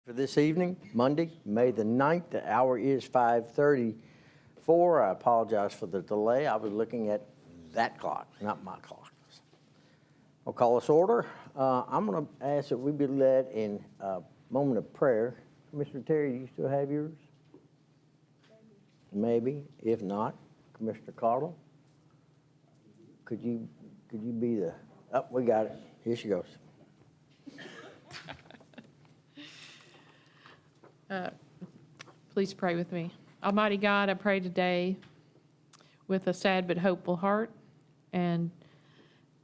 For this evening, Monday, May the 9th, the hour is 5:34. I apologize for the delay. I was looking at that clock, not my clock. I'll call us order. I'm going to ask that we be led in a moment of prayer. Commissioner Terry, do you still have yours? Maybe. If not, Commissioner Cardle, could you be the? Oh, we got it. Here she goes. Please pray with me. Almighty God, I pray today with a sad but hopeful heart and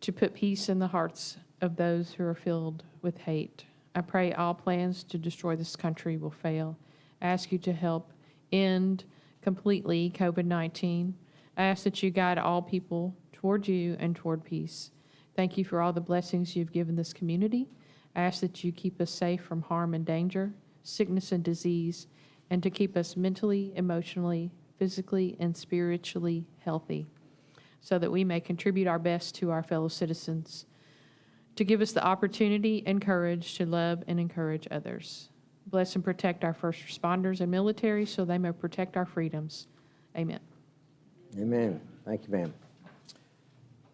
to put peace in the hearts of those who are filled with hate. I pray all plans to destroy this country will fail. I ask you to help end completely COVID-19. I ask that you guide all people toward you and toward peace. Thank you for all the blessings you've given this community. I ask that you keep us safe from harm and danger, sickness and disease, and to keep us mentally, emotionally, physically, and spiritually healthy so that we may contribute our best to our fellow citizens, to give us the opportunity and courage to love and encourage others. Bless and protect our first responders and military so they may protect our freedoms. Amen. Amen. Thank you, ma'am.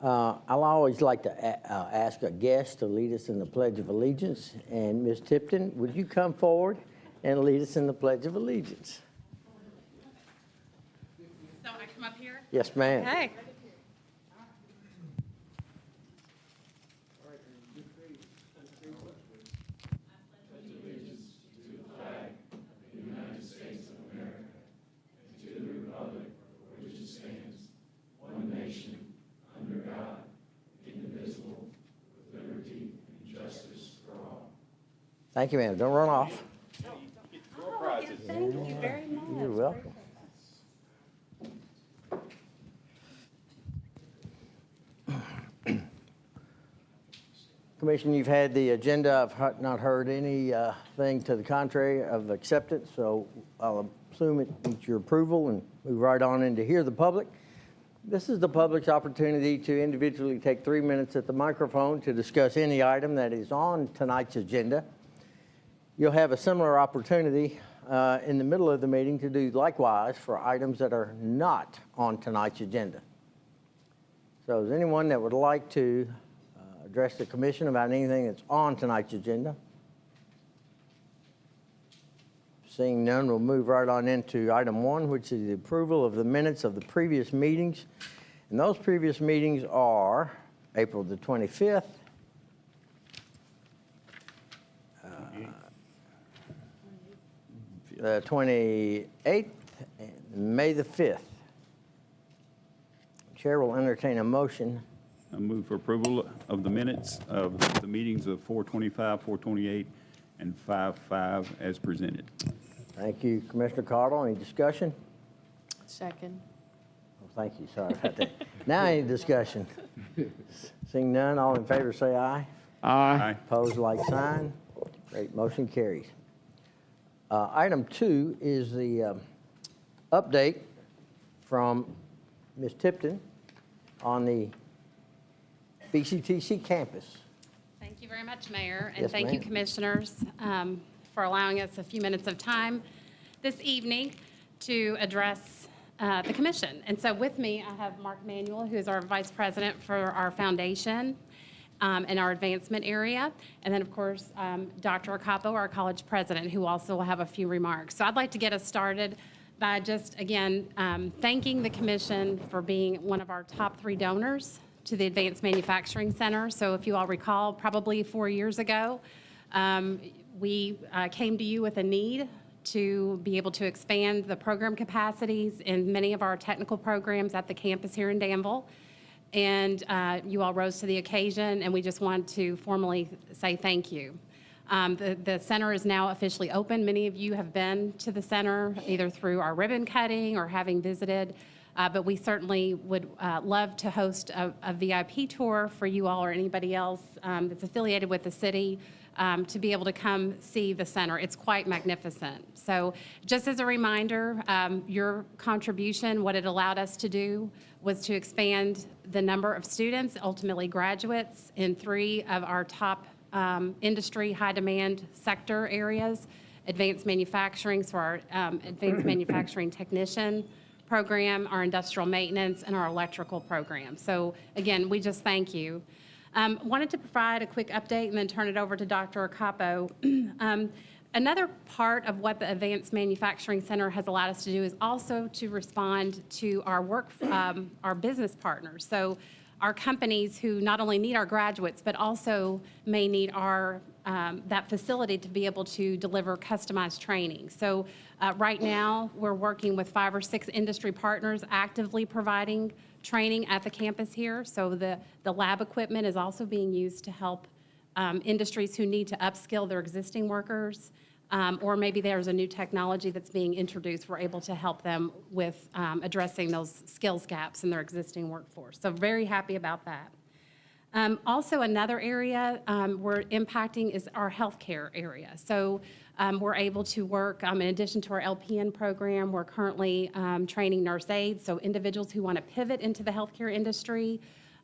I'll always like to ask a guest to lead us in the Pledge of Allegiance. And Ms. Tipton, would you come forward and lead us in the Pledge of Allegiance? So I come up here? Yes, ma'am. Okay. Thank you, ma'am. Don't run off. Thank you very much. You're welcome. Commission, you've had the agenda. I've not heard anything to the contrary of acceptance, so I'll assume it meets your approval and move right on in to hear the public. This is the public's opportunity to individually take 3 minutes at the microphone to discuss any item that is on tonight's agenda. You'll have a similar opportunity in the middle of the meeting to do likewise for items that are not on tonight's agenda. So is anyone that would like to address the commission about anything that's on tonight's agenda? Seeing none, we'll move right on into item 1, which is the approval of the minutes of the previous meetings. And those previous meetings are April the 25th, the 28th, and May the 5th. Chair will entertain a motion. I move for approval of the minutes of the meetings of 4/25, 4/28, and 5/5 as presented. Thank you, Commissioner Cardle. Any discussion? Second. Oh, thank you. Sorry about that. Now any discussion? Seeing none, all in favor say aye. Aye. Opposed, like sign. Great, motion carries. Item 2 is the update from Ms. Tipton on the BCTC campus. Thank you very much, Mayor, and Yes, thank you, ma'am. Commissioners, for allowing us a few minutes of time this evening to address the commission. And so with me, I have Mark Manuel, who is our Vice President for our foundation and our advancement area. And then, of course, Dr. Acapo, our college president, who also will have a few remarks. So I'd like to get us started by just, again, thanking the commission for being one of our top 3 donors to the Advanced Manufacturing Center. So if you all recall, probably 4 years ago, we came to you with a need to be able to expand the program capacities in many of our technical programs at the campus here in Danville. And you all rose to the occasion, and we just want to formally say thank you. The center is now officially open. Many of you have been to the center, either through our ribbon cutting or having visited, but we certainly would love to host a VIP tour for you all or anybody else that's affiliated with the city to be able to come see the center. It's quite magnificent. So just as a reminder, your contribution, what it allowed us to do was to expand the number of students, ultimately graduates, in 3 of our top industry high demand sector areas. advanced manufacturing, so our advanced manufacturing technician program, our industrial maintenance, and our electrical program. So again, we just thank you. Wanted to provide a quick update and then turn it over to Dr. Acapo. Another part of what the Advanced Manufacturing Center has allowed us to do is also to respond to our business partners. So our companies who not only need our graduates, but also may need our that facility to be able to deliver customized training. So right now, we're working with 5 or 6 industry partners actively providing training at the campus here. So the lab equipment is also being used to help industries who need to upskill their existing workers, or maybe there's a new technology that's being introduced. We're able to help them with addressing those skills gaps in their existing workforce. So very happy about that. Also, another area we're impacting is our healthcare area. So we're able to work, in addition to our LPN program, we're currently training nurse aides, so individuals who want to pivot into the healthcare industry,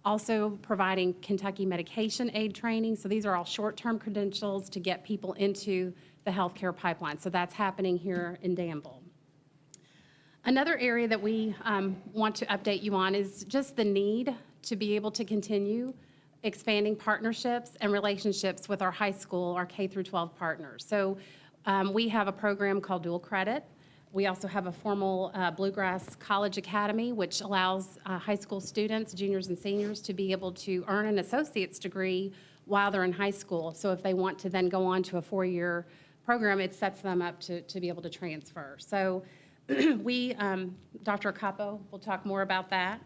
also providing Kentucky medication aid training. So these are all short-term credentials to get people into the healthcare pipeline. So that's happening here in Danville. Another area that we want to update you on is just the need to be able to continue expanding partnerships and relationships with our high school, our K through 12 partners. So we have a program called Dual Credit. We also have a formal Bluegrass College Academy, which allows high school students, juniors and seniors, to be able to earn an associate's degree while they're in high school. So if they want to then go on to a 4-year program, it sets them up to be able to transfer. So we, Dr. Acapo will talk more about that.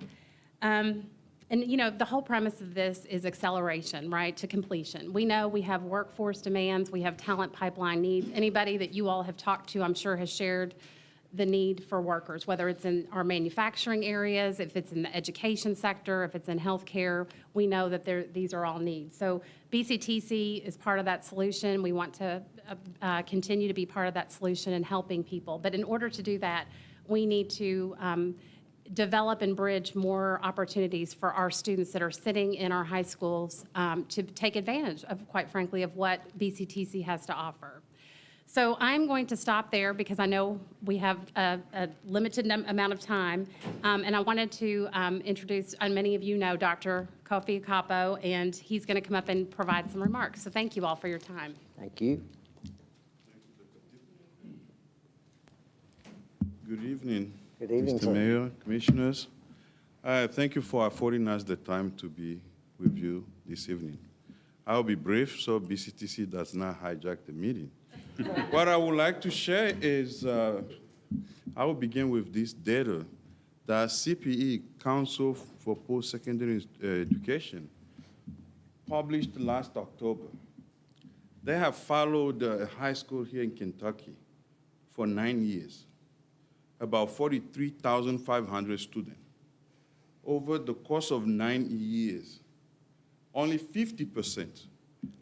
And you know, the whole premise of this is acceleration, right, to completion. We know we have workforce demands, we have talent pipeline needs. Anybody that you all have talked to, I'm sure, has shared the need for workers, whether it's in our manufacturing areas, if it's in the education sector, if it's in healthcare. We know that these are all needs. So BCTC is part of that solution. We want to continue to be part of that solution and helping people. But in order to do that, we need to develop and bridge more opportunities for our students that are sitting in our high schools to take advantage of, quite frankly, of what BCTC has to offer. So I'm going to stop there because I know we have a limited amount of time, and I wanted to introduce, and many of you know, Dr. Kofi Acapo, and he's going to come up and provide some remarks. So thank you all for your time. Thank you. Good evening. Good evening, Mr. sir. Mayor, Commissioners. Thank you for affording us the time to be with you this evening. I'll be brief so BCTC does not hijack the meeting. What I would like to share is, I will begin with this data that CPE, Council for Post-Secondary Education, published last October. They have followed a high school here in Kentucky for 9 years, about 43,500 students. Over the course of 9 years, only 50%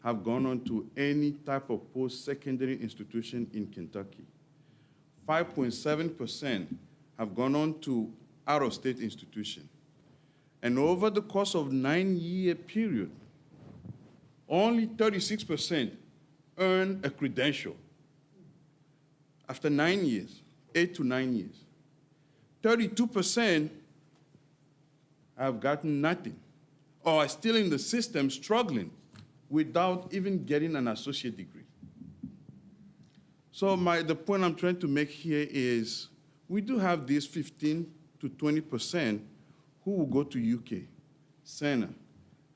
have gone on to any type of post-secondary institution in Kentucky. 5.7% have gone on to out-of-state institution. And over the course of 9-year period, only 36% earn a credential. After 9 years, 8 to 9 years. 32% have gotten nothing, or are still in the system struggling without even getting an associate degree. So the point I'm trying to make here is we do have these 15 to 20% who will go to UK, Siena,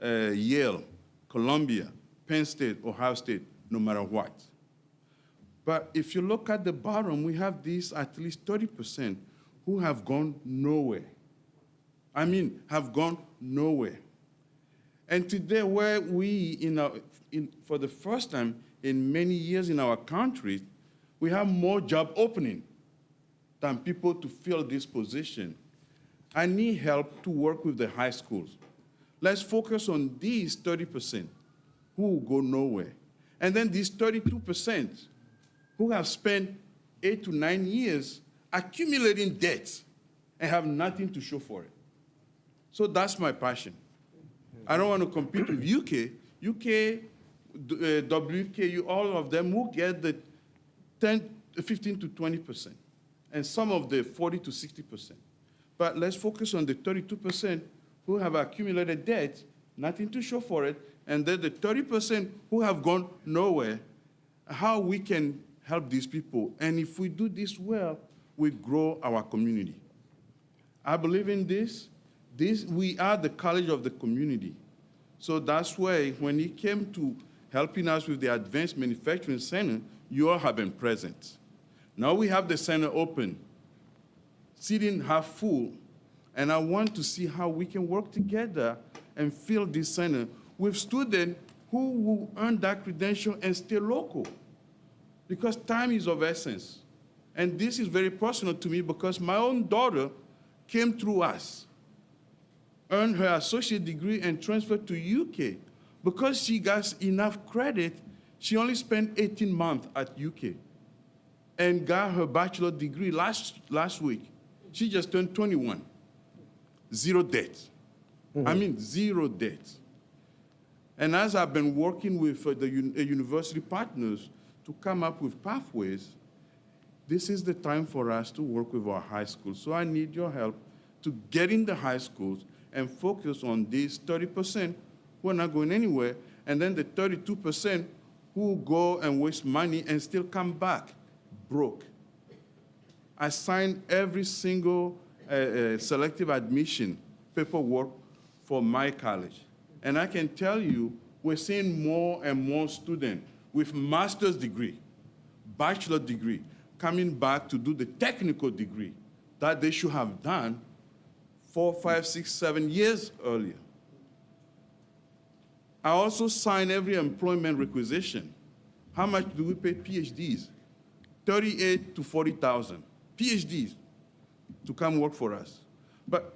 Yale, Columbia, Penn State, Ohio State, no matter what. But if you look at the bottom, we have these at least 30% who have gone nowhere. I mean, have gone nowhere. And today, where we, for the first time in many years in our country, we have more job opening than people to fill this position. I need help to work with the high schools. Let's focus on these 30% who will go nowhere. And then these 32% who have spent 8 to 9 years accumulating debts and have nothing to show for it. So that's my passion. I don't want to compete with UK, WKU, all of them will get the 15 to 20%, and some of the 40 to 60%. But let's focus on the 32% who have accumulated debt, nothing to show for it, and then the 30% who have gone nowhere, how we can help these people. And if we do this well, we grow our community. I believe in this. We are the college of the community. So that's why when it came to helping us with the Advanced Manufacturing Center, you all have been present. Now we have the center open, sitting half full, and I want to see how we can work together and fill this center with students who will earn that credential and stay local. Because time is of essence. And this is very personal to me because my own daughter came through us, earned her associate degree and transferred to UK. Because she got enough credit, she only spent 18 months at UK and got her bachelor degree last week. She just turned 21. Zero debt. I mean, zero debt. And as I've been working with the university partners to come up with pathways, this is the time for us to work with our high schools. So I need your help to get in the high schools and focus on these 30% who are not going anywhere, and then the 32% who go and waste money and still come back broke. I signed every single selective admission paperwork for my college. And I can tell you, we're seeing more and more students with master's degree, bachelor degree, coming back to do the technical degree that they should have done 4, 5, 6, 7 years earlier. I also sign every employment requisition. How much do we pay PhDs? 38 to 40,000 PhDs to come work for us. But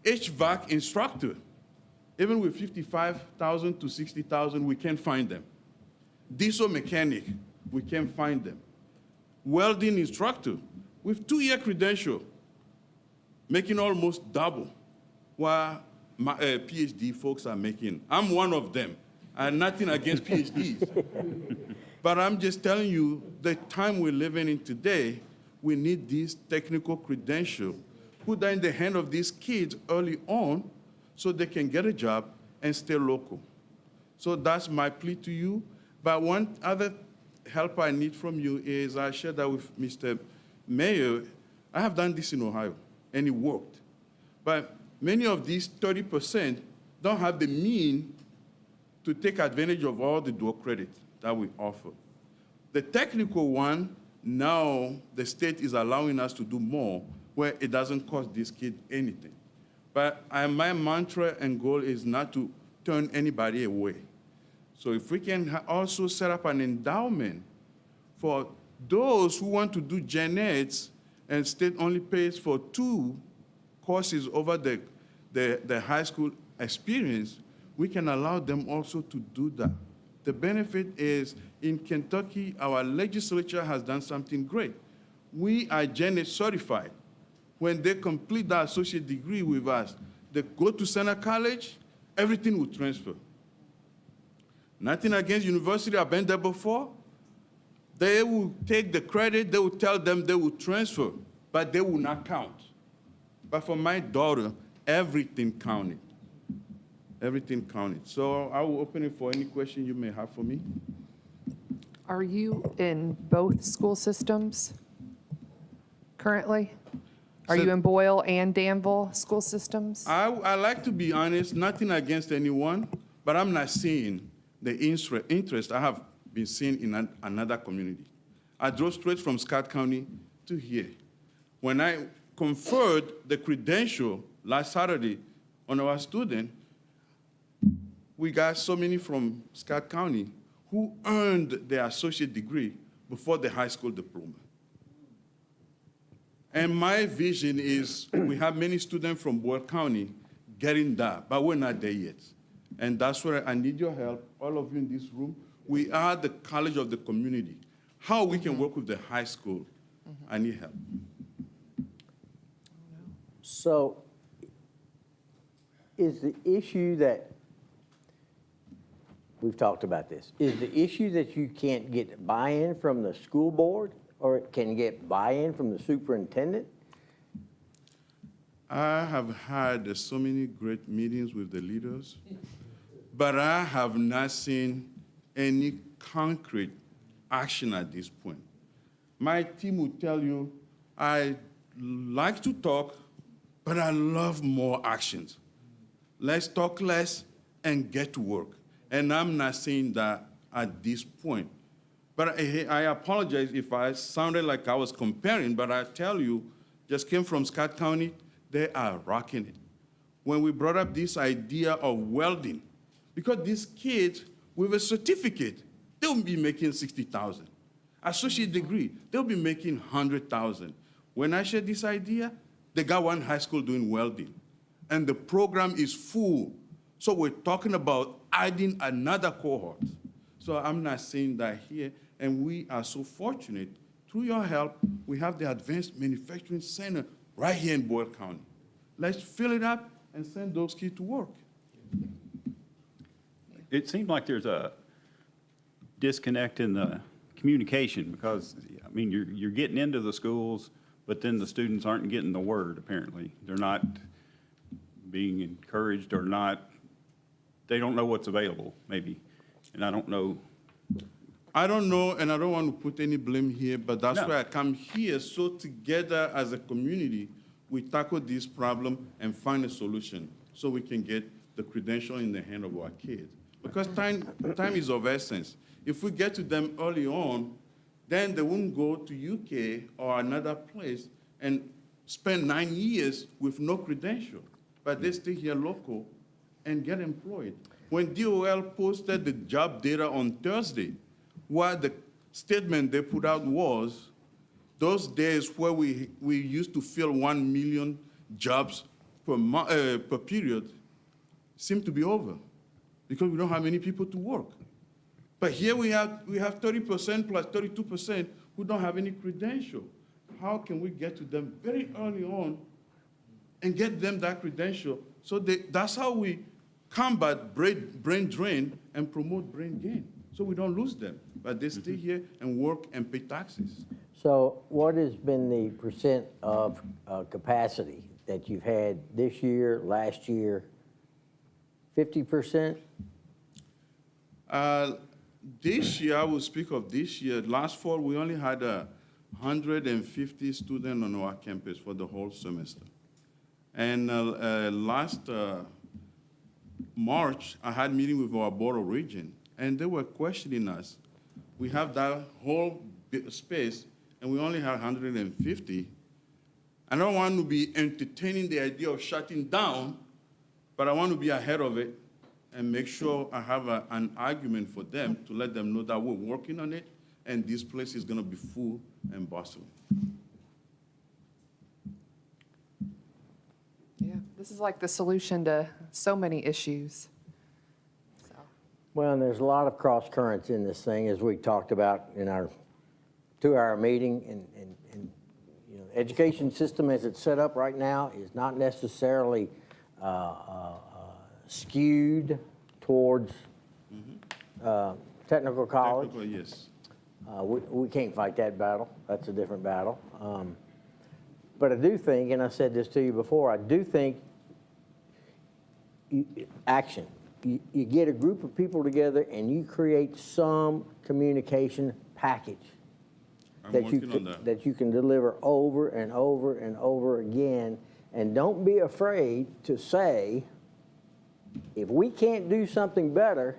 HVAC instructor, even with 55,000 to 60,000, we can't find them. Diesel mechanic, we can't find them. Welding instructor with 2-year credential, making almost double what my PhD folks are making. I'm one of them. And nothing against PhDs. But I'm just telling you, the time we're living in today, we need these technical credentials put in the hand of these kids early on so they can get a job and stay local. So that's my plea to you. But one other help I need from you is I shared that with Mr. Mayor. I have done this in Ohio, and it worked. But many of these 30% don't have the means to take advantage of all the dual credit that we offer. The technical one, now the state is allowing us to do more where it doesn't cost these kids anything. But my mantra and goal is not to turn anybody away. So if we can also set up an endowment for those who want to do gen eds and state only pays for 2 courses over the high school experience, we can allow them also to do that. The benefit is in Kentucky, our legislature has done something great. We are gen ed certified. When they complete their associate degree with us, they go to Center College, everything will transfer. Nothing against university, I've been there before. They will take the credit, they will tell them they will transfer, but they will not count. But for my daughter, everything counted. Everything counted. So I will open it for any question you may have for me. Are you in both school systems currently? Are So- you in Boyle and Danville school systems? I like to be honest, nothing against anyone, but I'm not seeing the interest I have been seeing in another community. I drove straight from Scott County to here. When I conferred the credential last Saturday on our student, we got so many from Scott County who earned their associate degree before the high school diploma. And my vision is we have many students from Boyle County getting that, but we're not there yet. And that's where I need your help, all of you in this room. We are the college of the community. How we can work with the high school, I need help. So is the issue that, we've talked about this, is the issue that you can't get buy-in from the school board? Or can you get buy-in from the superintendent? I have had so many great meetings with the leaders, but I have not seen any concrete action at this point. My team will tell you, I like to talk, but I love more actions. Let's talk less and get to work. And I'm not saying that at this point. But I apologize if I sounded like I was comparing, but I tell you, just came from Scott County, they are rocking it. When we brought up this idea of welding, because these kids with a certificate, they'll be making 60,000. Associate degree, they'll be making 100,000. When I shared this idea, they got one high school doing welding, and the program is full. So we're talking about adding another cohort. So I'm not saying that here, and we are so fortunate. Through your help, we have the Advanced Manufacturing Center right here in Boyle County. Let's fill it up and send those kids to work. It seems like there's a disconnect in the communication because, I mean, you're getting into the schools, but then the students aren't getting the word, apparently. They're not being encouraged or not, they don't know what's available, maybe. And I don't know. I don't know, and I don't want to put any blame here, but that's No. why I come here, so together as a community, we tackle this problem and find a solution so we can get the credential in the hand of our kids. Because time is of essence. If we get to them early on, then they won't go to UK or another place and spend 9 years with no credential, but they stay here local and get employed. When DOL posted the job data on Thursday, what the statement they put out was, those days where we used to fill 1 million jobs per period seem to be over because we don't have many people to work. But here we have 30% plus 32% who don't have any credential. How can we get to them very early on and get them that credential? So that's how we combat brain drain and promote brain gain, so we don't lose them, but they stay here and work and pay taxes. So what has been the percent of capacity that you've had this year, last year? 50%? This year, I will speak of this year. Last fall, we only had 150 students on our campus for the whole semester. And last March, I had a meeting with our board of regents, and they were questioning us. We have that whole space, and we only have 150. I don't want to be entertaining the idea of shutting down, but I want to be ahead of it and make sure I have an argument for them to let them know that we're working on it, and this place is going to be full and bustling. Yeah, this is like the solution to so many issues. So, Well, and there's a lot of cross currents in this thing, as we talked about in our 2-hour meeting. And you know, the education system as it's set up right now is not necessarily skewed towards technical college. Technical, yes. We can't fight that battle. That's a different battle. But I do think, and I said this to you before, I do think action. You get a group of people together and you create some communication package I'm that working on that. that you can deliver over and over and over again. And don't be afraid to say, if we can't do something better,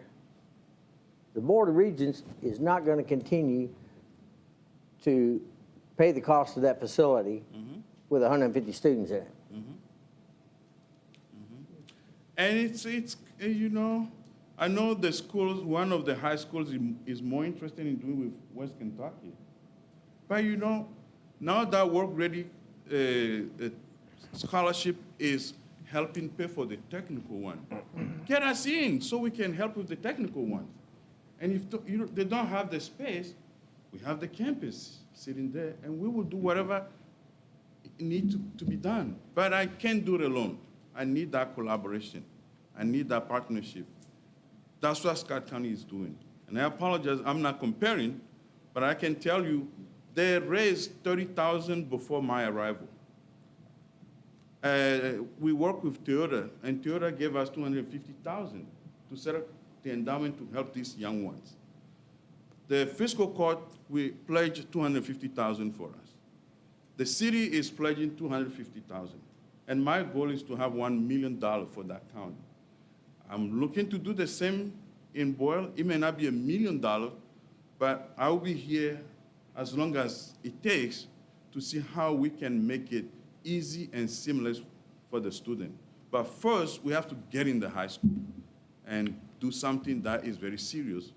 the Board of Regents is not going to continue to pay the cost of that facility with 150 students in it. And it's you know, I know the schools, one of the high schools is more interested in doing with West Kentucky. But you know, now that work-ready scholarship is helping pay for the technical one. Get us in so we can help with the technical one. And if they don't have the space, we have the campus sitting there, and we will do whatever needs to be done. But I can't do it alone. I need that collaboration. I need that partnership. That's what Scott County is doing. And I apologize, I'm not comparing, but I can tell you They raised 30,000 before my arrival. We worked with Toyota, and Toyota gave us 250,000 to set up the endowment to help these young ones. The fiscal court, we pledged 250,000 for us. The city is pledging 250,000, and my goal is to have $1 million for that county. I'm looking to do the same in Boyle. It may not be $1 million, but I will be here as long as it takes to see how we can make it easy and seamless for the student. But first, we have to get in the high school and do something that is very serious,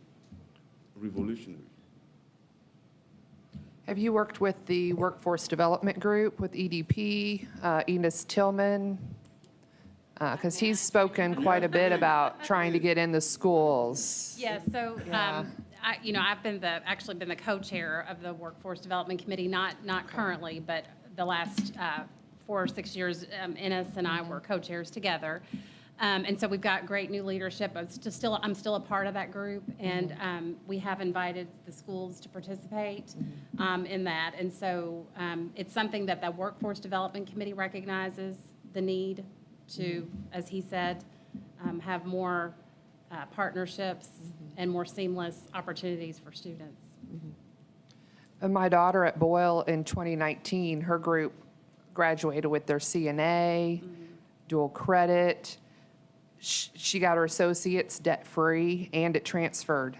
revolutionary. Have you worked with the Workforce Development Group, with EDP, Enos Tillman? Because he's spoken quite a bit about trying to get in the schools. Yeah, so, Yeah. I've actually been the co-chair of the Workforce Development Committee, not currently, but the last 4 or 6 years, Ennis and I were co-chairs together. And so we've got great new leadership. I'm still a part of that group, and we have invited the schools to participate in that. And so it's something that the Workforce Development Committee recognizes the need to, as he said, have more partnerships and more seamless opportunities for students. And my daughter at Boyle in 2019, her group graduated with their CNA, dual credit. She got her associates debt-free, and it transferred.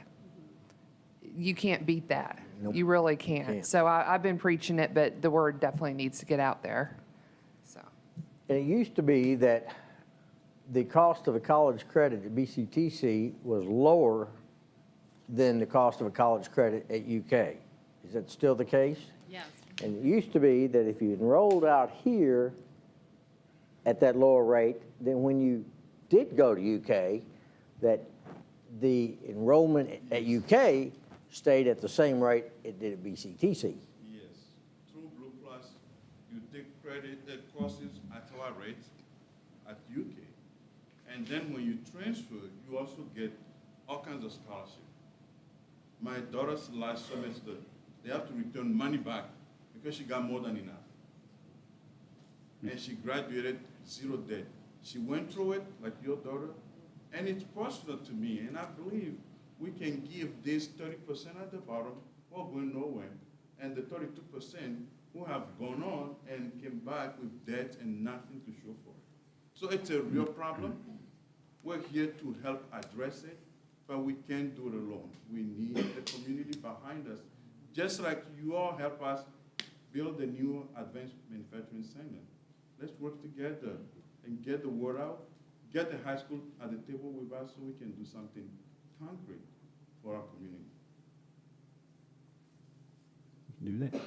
You can't beat that. Nope. You really can't. Can't. So I've been preaching it, but the word definitely needs to get out there. So, And it used to be that the cost of a college credit at BCTC was lower than the cost of a college credit at UK. Is that still the case? Yes. And it used to be that if you enrolled out here at that lower rate, then when you did go to UK, that the enrollment at UK stayed at the same rate it did at BCTC. Yes, through Blue Plus, you take credit courses at our rate at UK. And then when you transfer, you also get all kinds of scholarships. My daughter's last semester, they have to return money back because she got more than enough. And she graduated zero debt. She went through it like your daughter, and it's personal to me, and I believe we can give this 30% at the bottom who are going nowhere, and the 32% who have gone on and came back with debt and nothing to show for it. So it's a real problem. We're here to help address it, but we can't do it alone. We need the community behind us, just like you all help us build a new advanced manufacturing center. Let's work together and get the word out, get the high school at the table with us so we can do something concrete for our community. Do that.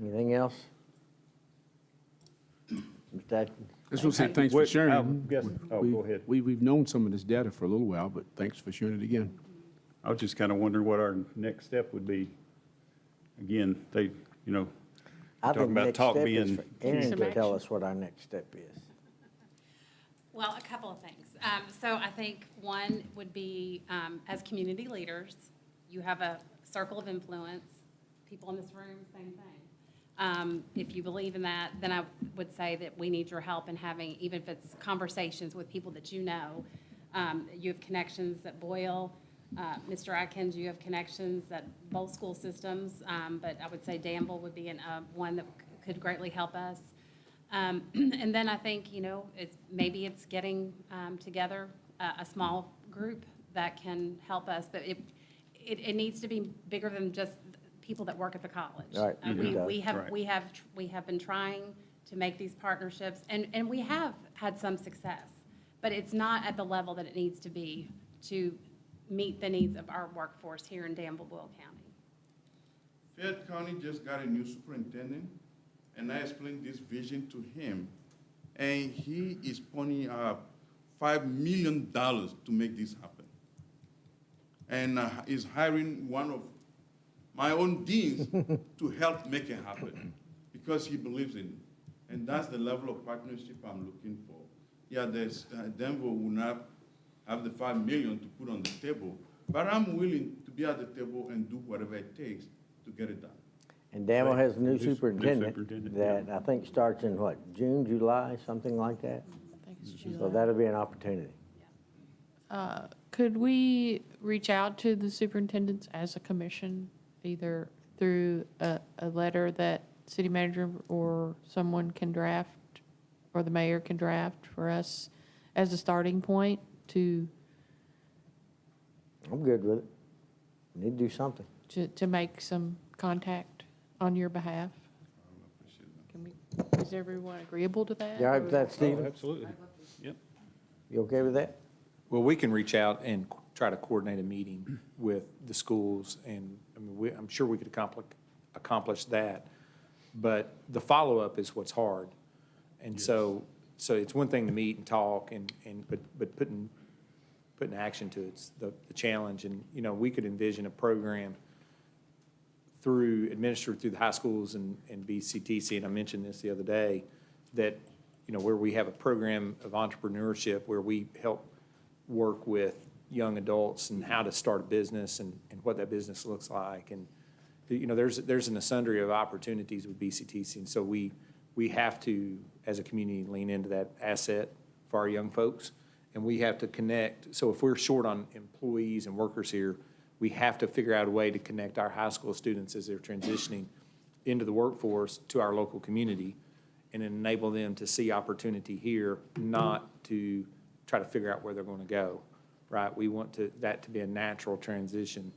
Anything else? Mr. Atkins? I just want to say thanks for sharing. Go ahead. We've known some of this data for a little while, but thanks for sharing it again. I was just kind of wondering what our next step would be. Again, they, I talking think about next talk step is being- for Aaron Some to tell action. us what our next step is. Well, a couple of things. So I think one would be, as community leaders, you have a circle of influence. People in this room, same thing. If you believe in that, then I would say that we need your help in having, even if it's conversations with people that you know. You have connections at Boyle. Mr. Atkins, you have connections at both school systems, but I would say Danville would be one that could greatly help us. And then I think, maybe it's getting together a small group that can help us, but it needs to be bigger than just people that work at the college. Right, it does. We have been trying to make these partnerships, and we have had some success, but it's not at the level that it needs to be to meet the needs of our workforce here in Danville, Boyle County. Fayette County just got a new superintendent, and I explained this vision to him, and he is pointing out $5 million to make this happen. And is hiring one of my own deans to help make it happen, because he believes in it. And that's the level of partnership I'm looking for. Yeah, Danville will not have the $5 million to put on the table, but I'm willing to be at the table and do whatever it takes to get it done. And Danville has a new New superintendent superintendent, that I think starts in what, June, July, something like that? I think it's So July. that'll be an opportunity. Could we reach out to the superintendents as a commission, either through a letter that city manager or someone can draft, or the mayor can draft for us as a starting point to I'm good with it. Need to do something. make some contact on your behalf? Can we, is everyone agreeable to that? You all right or- with that, Oh, Stephen? absolutely. Yep. You okay with that? Well, we can reach out and try to coordinate a meeting with the schools, and I mean, I'm sure we could accomplish that. But the follow-up is what's hard. And so it's one thing to meet and talk, but putting action to it's the challenge. And, you know, we could envision a program administered through the high schools and BCTC, and I mentioned this the other day, that, you know, where we have a program of entrepreneurship where we help work with young adults and how to start a business and what that business looks like. And, you know, there's an sundry of opportunities with BCTC. And so we have to, as a community, lean into that asset for our young folks. And we have to connect. So if we're short on employees and workers here, we have to figure out a way to connect our high school students as they're transitioning into the workforce to our local community and enable them to see opportunity here, not to try to figure out where they're going to go, right? We want that to be a natural transition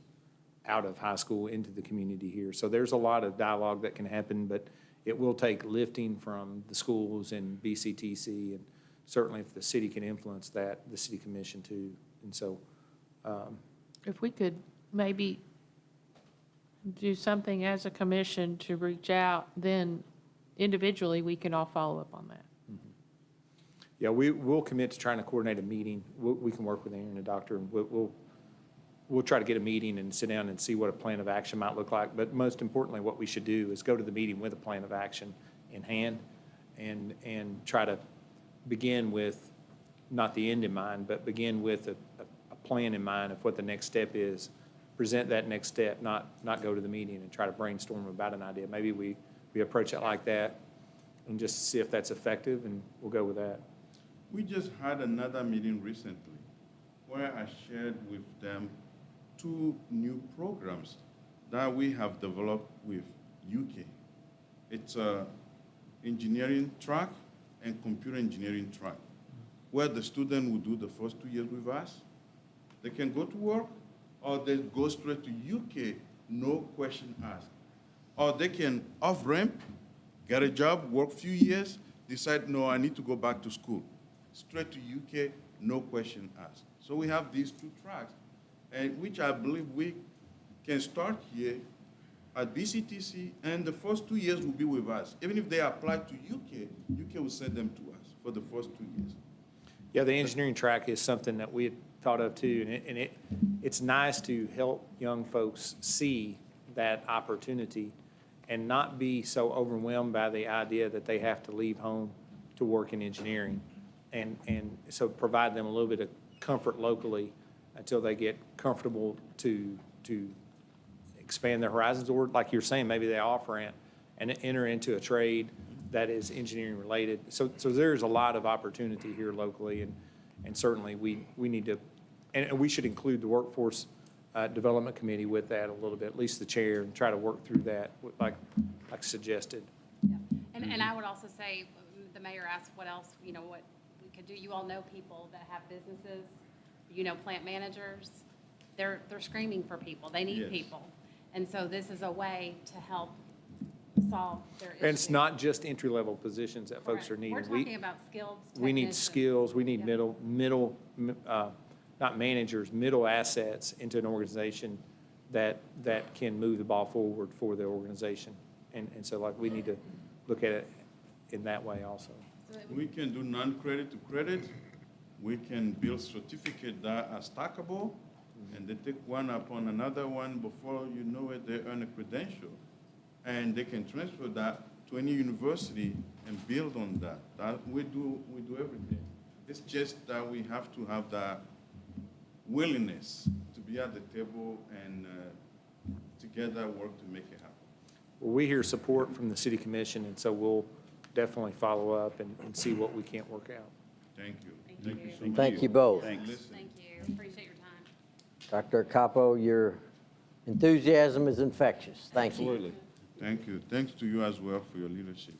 out of high school into the community here. So there's a lot of dialogue that can happen, but it will take lifting from the schools and BCTC, and certainly if the city can influence that, the city commission too. And so, If we could maybe do something as a commission to reach out, then individually, we can all follow up on that. yeah, we'll commit to trying to coordinate a meeting. We can work with Aaron and the doctor, and we'll try to get a meeting and sit down and see what a plan of action might look like. But most importantly, what we should do is go to the meeting with a plan of action in hand and try to begin with, not the end in mind, but begin with a plan in mind of what the next step is. Present that next step, not go to the meeting and try to brainstorm about an idea. Maybe we approach it like that and just see if that's effective, and we'll go with that. We just had another meeting recently where I shared with them 2 new programs that we have developed with UK. It's a engineering track and computer engineering track, where the student will do the first 2 years with us. They can go to work, or they go straight to UK, no question asked. Or they can off-ramp, get a job, work a few years, decide, no, I need to go back to school. Straight to UK, no question asked. So we have these 2 tracks, and which I believe we can start here at BCTC, and the first 2 years will be with us. Even if they apply to UK, UK will send them to us for the first 2 years. Yeah, the engineering track is something that we had thought of too, and it's nice to help young folks see that opportunity and not be so overwhelmed by the idea that they have to leave home to work in engineering. And so provide them a little bit of comfort locally until they get comfortable to expand their horizons, or like you're saying, maybe they off-ramp and enter into a trade that is engineering related. So there's a lot of opportunity here locally, and certainly we need to, and we should include the Workforce Development Committee with that a little bit, at least the chair, and try to work through that like suggested. Yeah. And I would also say, the mayor asked what else, what we could do. You all know people that have businesses, plant managers. They're screaming for people. They need Yes. people. And so this is a way to help solve their issues. And it's not just entry-level positions that folks are Correct. needing. We're talking about skilled We need technicians. skills, we need Yeah. middle, not managers, middle assets into an organization that can move the ball forward for the organization. And so like, we need to look at it in that way also. We can do non-credit to credit. We can build certificates that are stackable, and they take one upon another one. Before you know it, they earn a credential. And they can transfer that to any university and build on that. We do everything. It's just that we have to have that willingness to be at the table and together work to make it happen. Well, we hear support from the city commission, and so we'll definitely follow up and see what we can't work out. Thank you. Thank you so much. Thank you both. Thanks. Thank you. Appreciate your time. Dr. Capo, your enthusiasm is infectious. Thank you. Absolutely. Thank you. Thanks to you as well for your leadership.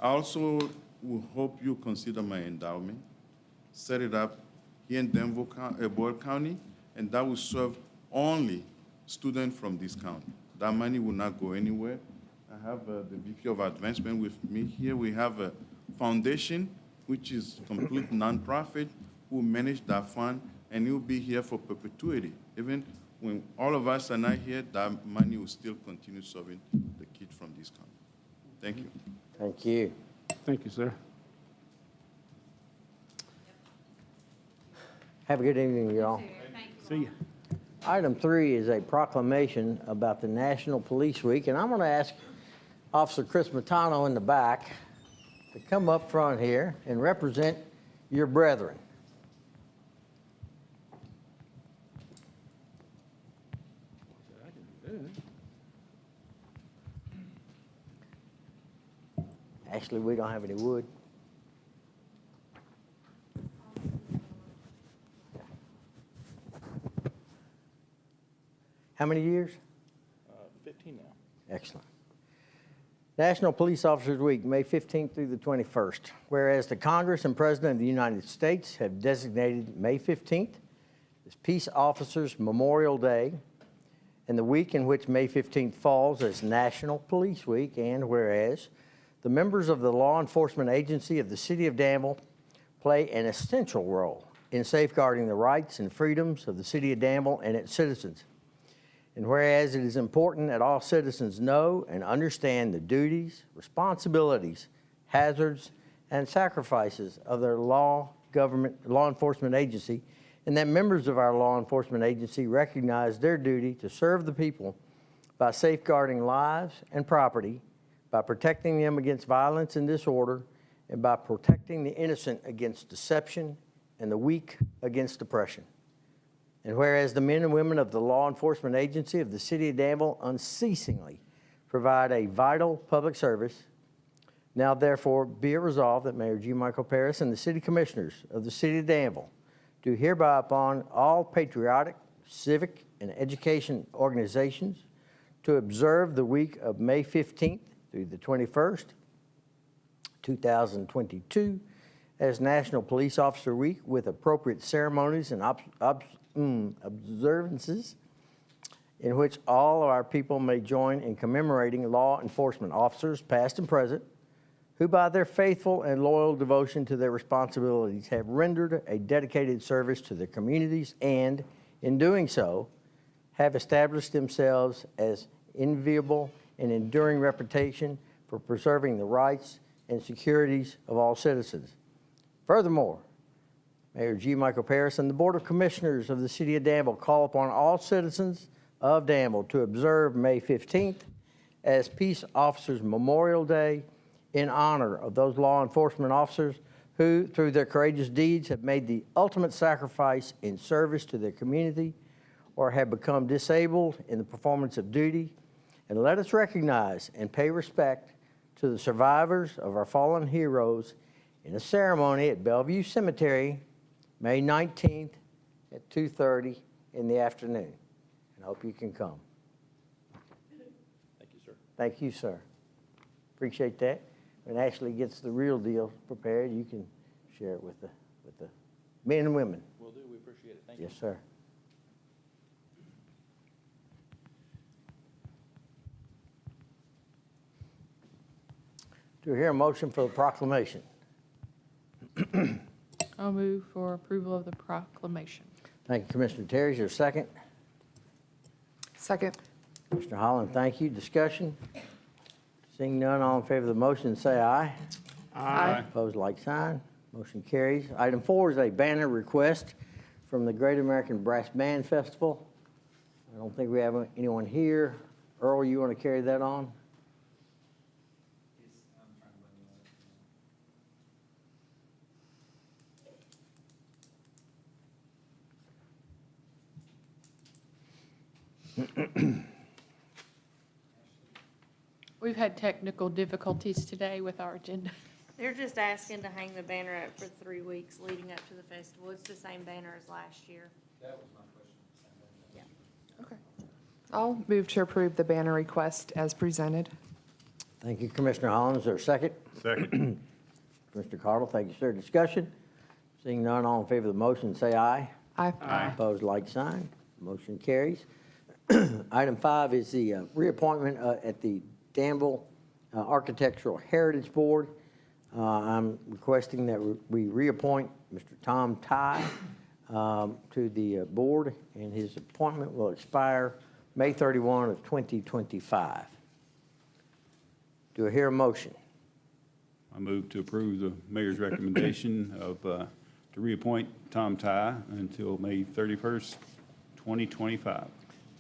I also will hope you consider my endowment, set it up here in Danville, Boyle County, and that will serve only students from this county. That money will not go anywhere. I have the VP of Advancement with me here. We have a foundation, which is complete nonprofit, who manage that fund, and it will be here for perpetuity. Even when all of us are not here, that money will still continue serving the kids from this county. Thank you. Thank you. Thank you, sir. Have a good evening, y'all. Thank you. See you. Item 3 is a proclamation about the National Police Week, and I'm going to ask Officer Chris Matano in the back to come up front here and represent your brethren. Actually, we don't have any wood. How many years? 15 now. Excellent. National Police Officers Week, May 15th through the 21st. Whereas the Congress and President of the United States have designated May 15th as Peace Officers Memorial Day, and the week in which May 15th falls as National Police Week, and whereas the members of the law enforcement agency of the City of Danville play an essential role in safeguarding the rights and freedoms of the City of Danville and its citizens. And whereas it is important that all citizens know and understand the duties, responsibilities, hazards, and sacrifices of their law enforcement agency, and that members of our law enforcement agency recognize their duty to serve the people by safeguarding lives and property, by protecting them against violence and disorder, and by protecting the innocent against deception and the weak against oppression. And whereas the men and women of the law enforcement agency of the City of Danville unceasingly provide a vital public service, now therefore be it resolved that Mayor G. Michael Paris and the City Commissioners of the City of Danville do hereby upon all patriotic, civic, and education organizations to observe the week of May 15th through the 21st, 2022, as National Police Officer Week with appropriate ceremonies and observances in which all of our people may join in commemorating law enforcement officers, past and present, who by their faithful and loyal devotion to their responsibilities have rendered a dedicated service to their communities and, in doing so, have established themselves as enviable and enduring reputation for preserving the rights and securities of all citizens. Furthermore, Mayor G. Michael Paris and the Board of Commissioners of the City of Danville call upon all citizens of Danville to observe May 15th as Peace Officers Memorial Day in honor of those law enforcement officers who, through their courageous deeds, have made the ultimate sacrifice in service to their community or have become disabled in the performance of duty. And let us recognize and pay respect to the survivors of our fallen heroes in a ceremony at Bellevue Cemetery, May 19th at 2:30 in the afternoon. And I hope you can come. Thank you, sir. Thank you, sir. Appreciate that. When Ashley gets the real deal prepared, you can share it with the men and women. Will do. We appreciate it. Thank you. Yes, sir. Do I hear a motion for the proclamation? I'll move for approval of the proclamation. Thank you, Commissioner Terry. Is there a second? Second. Commissioner Holland, thank you. Discussion? Seeing none, all in favor of the motion, say aye. Aye. Opposed, like sign. Motion carries. Item 4 is a banner request from the Great American Brass Band Festival. I don't think we have anyone here. Earl, you want to carry that on? We've had technical difficulties today with our agenda. They're just asking to hang the banner up for 3 weeks leading up to the festival. It's the same banner as last year. I'll move to approve the banner request as presented. Thank you, Commissioner Holland. Is there a second? Second. Commissioner Cardle, thank you, sir. Discussion? Seeing none, all in favor of the motion, say aye. Aye. Opposed, like sign. Motion carries. Item 5 is the reappointment at the Danville Architectural Heritage Board. I'm requesting that we reappoint Mr. Tom Ty to the board, and his appointment will expire May 31 of 2025. Do I hear a motion? I move to approve the mayor's recommendation of, to reappoint Tom Ty until May 31st, 2025.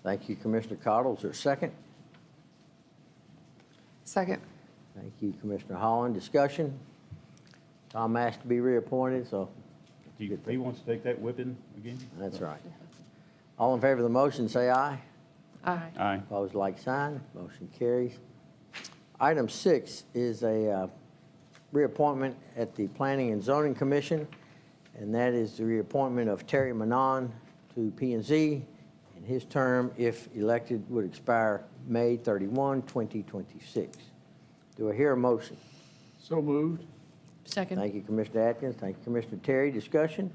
Thank you, Commissioner Cardle. Is there a second? Second. Thank you, Commissioner Holland. Discussion? Tom asked to be reappointed, so He wants to take that whipping again? that's right. All in favor of the motion, say aye. Aye. Aye. Opposed, like sign. Motion carries. Item 6 is a reappointment at the Planning and Zoning Commission, and that is the reappointment of Terry Manon to P&Z, and his term, if elected, would expire May 31, 2026. Do I hear a motion? So moved. Second. Thank you, Commissioner Atkins. Thank you, Commissioner Terry. Discussion?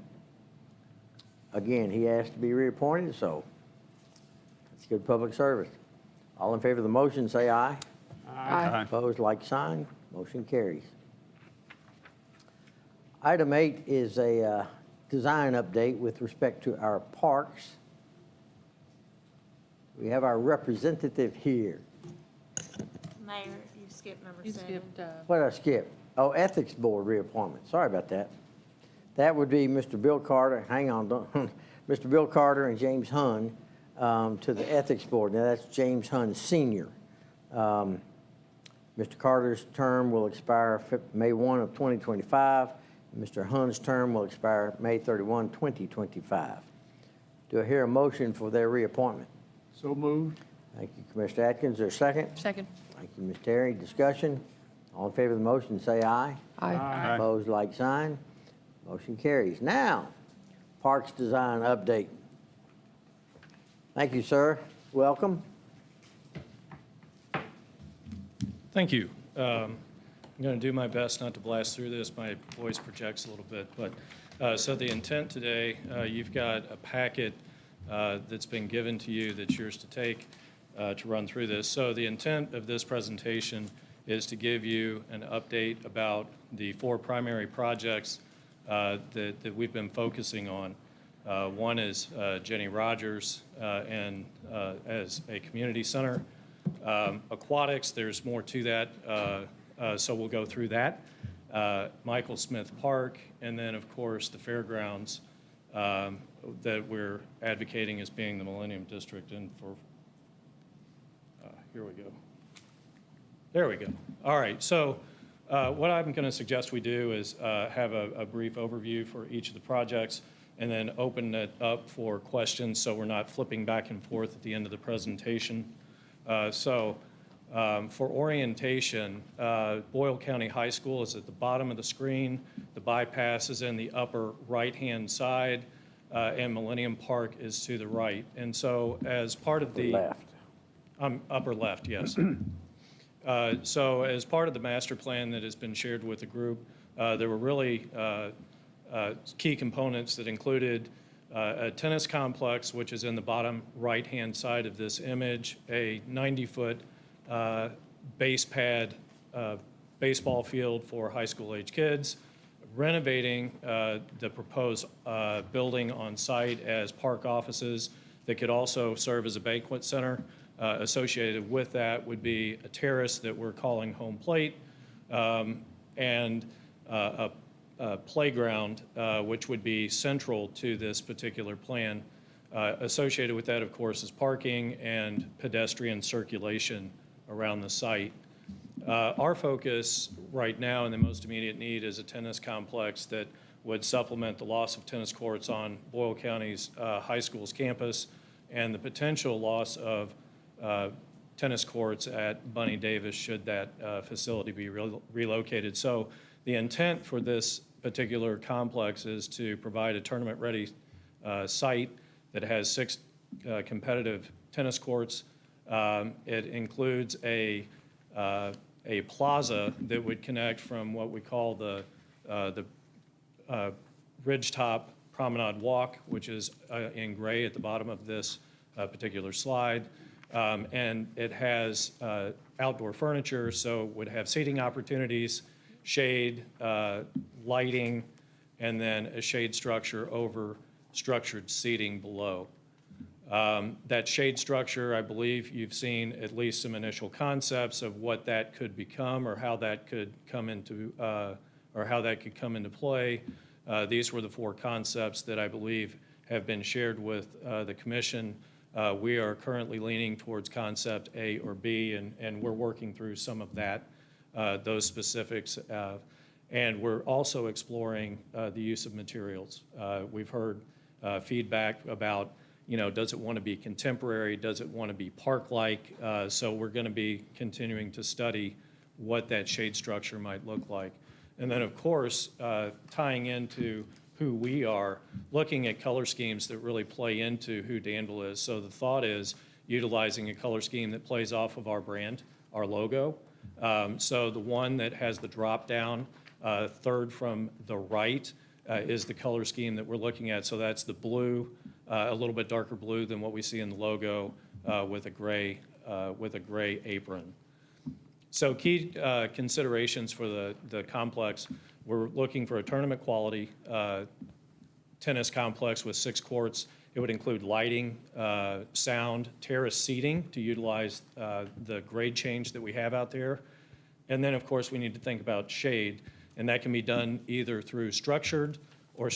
Again, he asked to be reappointed, so that's good public service. All in favor of the motion, say aye. Aye. Opposed, like sign. Motion carries. Item 8 is a design update with respect to our parks. We have our representative here. Mayor, you skipped number You 7. skipped, What did I skip? Oh, Ethics Board reappointment. Sorry about that. That would be Mr. Bill Carter, hang on, Mr. Bill Carter and James Hunn to the Ethics Board. Now, that's James Hunn Sr. Mr. Carter's term will expire May 1 of 2025. Mr. Hunn's term will expire May 31, 2025. Do I hear a motion for their reappointment? So moved. Thank you, Commissioner Atkins. Is there a second? second. Thank you, Ms. Terry. Discussion? All in favor of the motion, say aye. Aye. Opposed, like sign. Motion carries. Now, Parks Design Update. Thank you, sir. Welcome. Thank you. I'm going to do my best not to blast through this. My voice projects a little bit. But so the intent today, you've got a packet that's been given to you that's yours to take to run through this. So the intent of this presentation is to give you an update about the 4 primary projects that we've been focusing on. One is Jenny Rogers and as a community center. Aquatics, there's more to that, so we'll go through that. Michael Smith Park, and then, of course, the fairgrounds that we're advocating as being the Millennium District. And for, here we go. There we go. All right, so what I'm going to suggest we do is have a brief overview for each of the projects and then open it up for questions so we're not flipping back and forth at the end of the presentation. For orientation, Boyle County High School is at the bottom of the screen. The bypass is in the upper right-hand side, and Millennium Park is to the right. And so as part of the... Left. Upper left, yes. So as part of the master plan that has been shared with the group, there were really key components that included a tennis complex, which is in the bottom right-hand side of this image, a 90-foot base pad baseball field for high school-age kids, renovating the proposed building on site as park offices that could also serve as a banquet center. Associated with that would be a terrace that we're calling Home Plate, and a playground, which would be central to this particular plan. Associated with that, of course, is parking and pedestrian circulation around the site. Our focus right now and the most immediate need is a tennis complex that would supplement the loss of tennis courts on Boyle County's high school's campus and the potential loss of tennis courts at Bunny Davis should that facility be relocated. So the intent for this particular complex is to provide a tournament-ready site that has 6 competitive tennis courts. It includes a plaza that would connect from what we call the Ridgetop Promenade Walk, which is in gray at the bottom of this particular slide. And it has outdoor furniture, so would have seating opportunities, shade, lighting, and then a shade structure over structured seating below. That shade structure, I believe you've seen at least some initial concepts of what that could become or how that could come into play. These were the 4 concepts that I believe have been shared with the commission. We are currently leaning towards concept A or B, and we're working through some of that, those specifics. And we're also exploring the use of materials. We've heard feedback about, does it want to be contemporary? Does it want to be park-like? So we're going to be continuing to study what that shade structure might look like. And then, of course, tying into who we are, looking at color schemes that really play into who Danville is. So the thought is utilizing a color scheme that plays off of our brand, our logo. So the one that has the drop-down, third from the right, is the color scheme that we're looking at. So that's the blue, a little bit darker blue than what we see in the logo, with a gray apron. So key considerations for the complex, we're looking for a tournament quality tennis complex with 6 courts. It would include lighting, sound, terrace seating to utilize the grade change that we have out there. And then, of course, we need to think about shade, and that can be done either through structured or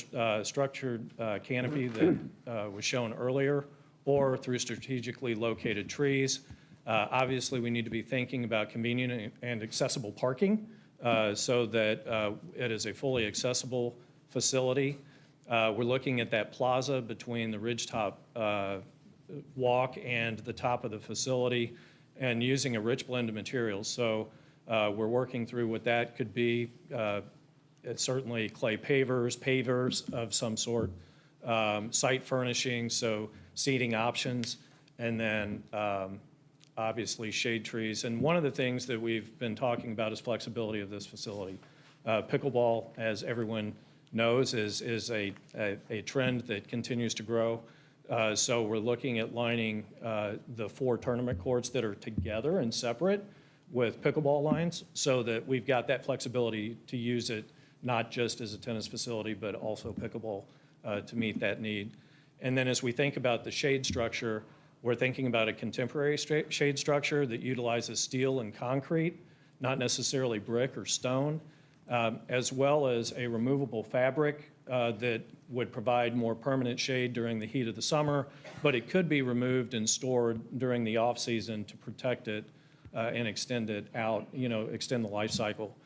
structured canopy that was shown earlier, or through strategically located trees. Obviously, we need to be thinking about convenient and accessible parking so that it is a fully accessible facility. We're looking at that plaza between the Ridgetop Walk and the top of the facility and using a rich blend of materials. So we're working through what that could be. It's certainly clay pavers of some sort, site furnishing, so seating options, and then obviously shade trees. And one of the things that we've been talking about is flexibility of this facility. Pickleball, as everyone knows, is a trend that continues to grow. So we're looking at lining the 4 tournament courts that are together and separate with pickleball lines so that we've got that flexibility to use it not just as a tennis facility, but also pickleball to meet that need. And then as we think about the shade structure, we're thinking about a contemporary shade structure that utilizes steel and concrete, not necessarily brick or stone, as well as a removable fabric that would provide more permanent shade during the heat of the summer, but it could be removed and stored during the off-season to protect it and extend it out, extend the life cycle.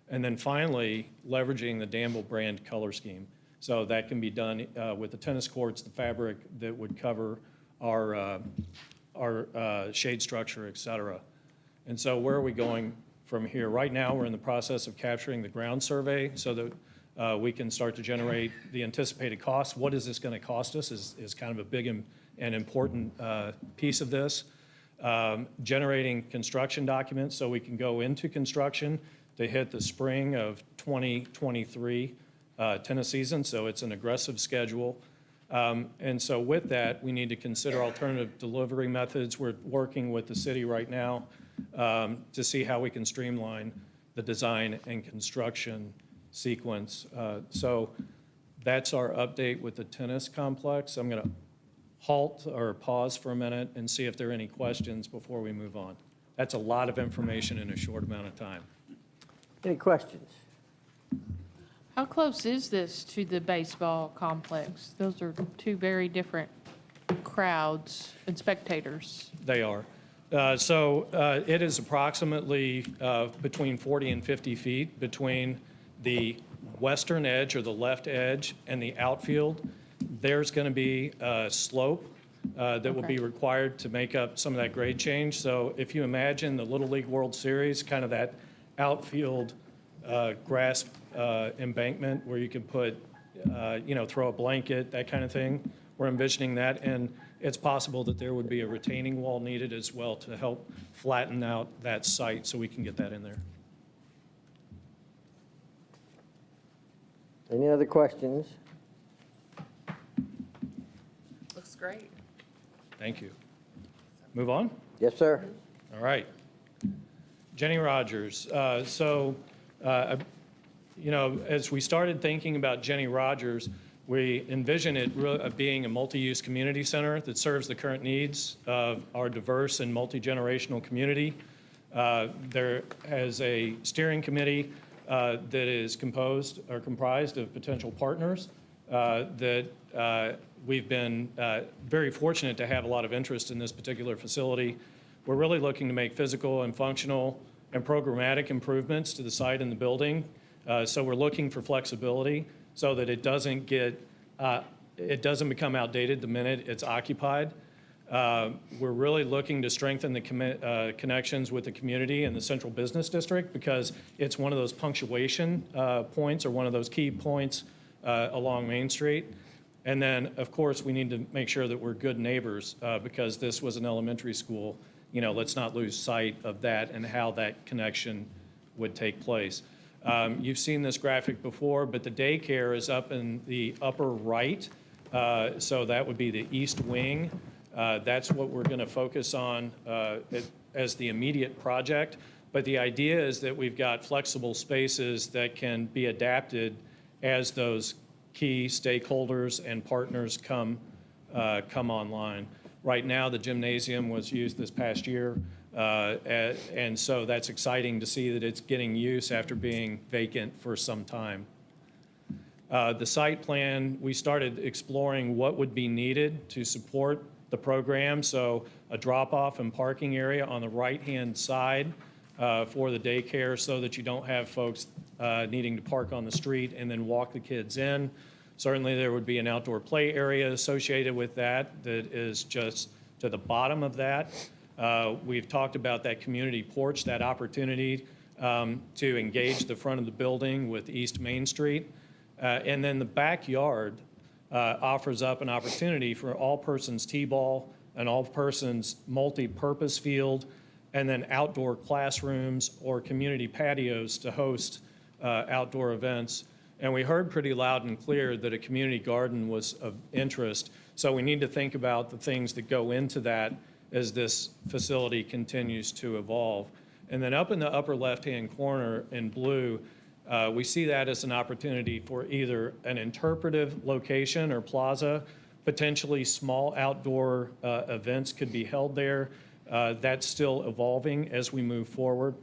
And then finally, leveraging the Danville brand color scheme. So that can be done with the tennis courts, the fabric that would cover our shade structure, et cetera. And so where are we going from here? Right now, we're in the process of capturing the ground survey so that we can start to generate the anticipated costs. What is this going to cost us is kind of a big and important piece of this. Generating construction documents so we can go into construction to hit the spring of 2023 tennis season. So it's an aggressive schedule. And so with that, we need to consider alternative delivery methods. We're working with the city right now to see how we can streamline the design and construction sequence. So that's our update with the tennis complex. I'm going to halt or pause for a minute and see if there are any questions before we move on. That's a lot of information in a short amount of time. Any questions? How close is this to the baseball complex? Those are 2 very different crowds and spectators. They are. So it is approximately between 40 and 50 feet between the western edge or the left edge and the outfield. There's going to be a slope that will be required to make up some of that grade change. So if you imagine the Little League World Series, kind of that outfield grass embankment where you can put, throw a blanket, that kind of thing, we're envisioning that. And it's possible that there would be a retaining wall needed as well to help flatten out that site so we can get that in there. Any other questions? Looks great. Thank you. Move on? Yes, sir. All right. Jenny Rogers. As we started thinking about Jenny Rogers, we envision it being a multi-use community center that serves the current needs of our diverse and multi-generational community. There is a steering committee that is comprised of potential partners that we've been very fortunate to have a lot of interest in this particular facility. We're really looking to make physical and functional and programmatic improvements to the site and the building. So we're looking for flexibility so that it doesn't become outdated the minute it's occupied. We're really looking to strengthen the connections with the community and the central business district because it's one of those punctuation points or one of those key points along Main Street. And then, of course, we need to make sure that we're good neighbors because this was an elementary school. Let's not lose sight of that and how that connection would take place. You've seen this graphic before, but the daycare is up in the upper right. So that would be the east wing. That's what we're going to focus on as the immediate project. But the idea is that we've got flexible spaces that can be adapted as those key stakeholders and partners come online. Right now, the gymnasium was used this past year. And so that's exciting to see that it's getting use after being vacant for some time. The site plan, we started exploring what would be needed to support the program. So a drop-off and parking area on the right-hand side for the daycare so that you don't have folks needing to park on the street and then walk the kids in. Certainly there would be an outdoor play area associated with that is just to the bottom of that. We've talked about that community porch, that opportunity to engage the front of the building with East Main Street. And then the backyard offers up an opportunity for all-persons T-ball and all-persons multi-purpose field, and then outdoor classrooms or community patios to host outdoor events. And we heard pretty loud and clear that a community garden was of interest. So we need to think about the things that go into that as this facility continues to evolve. And then up in the upper left-hand corner in blue, we see that as an opportunity for either an interpretive location or plaza, potentially small outdoor events could be held there. That's still evolving as we move forward,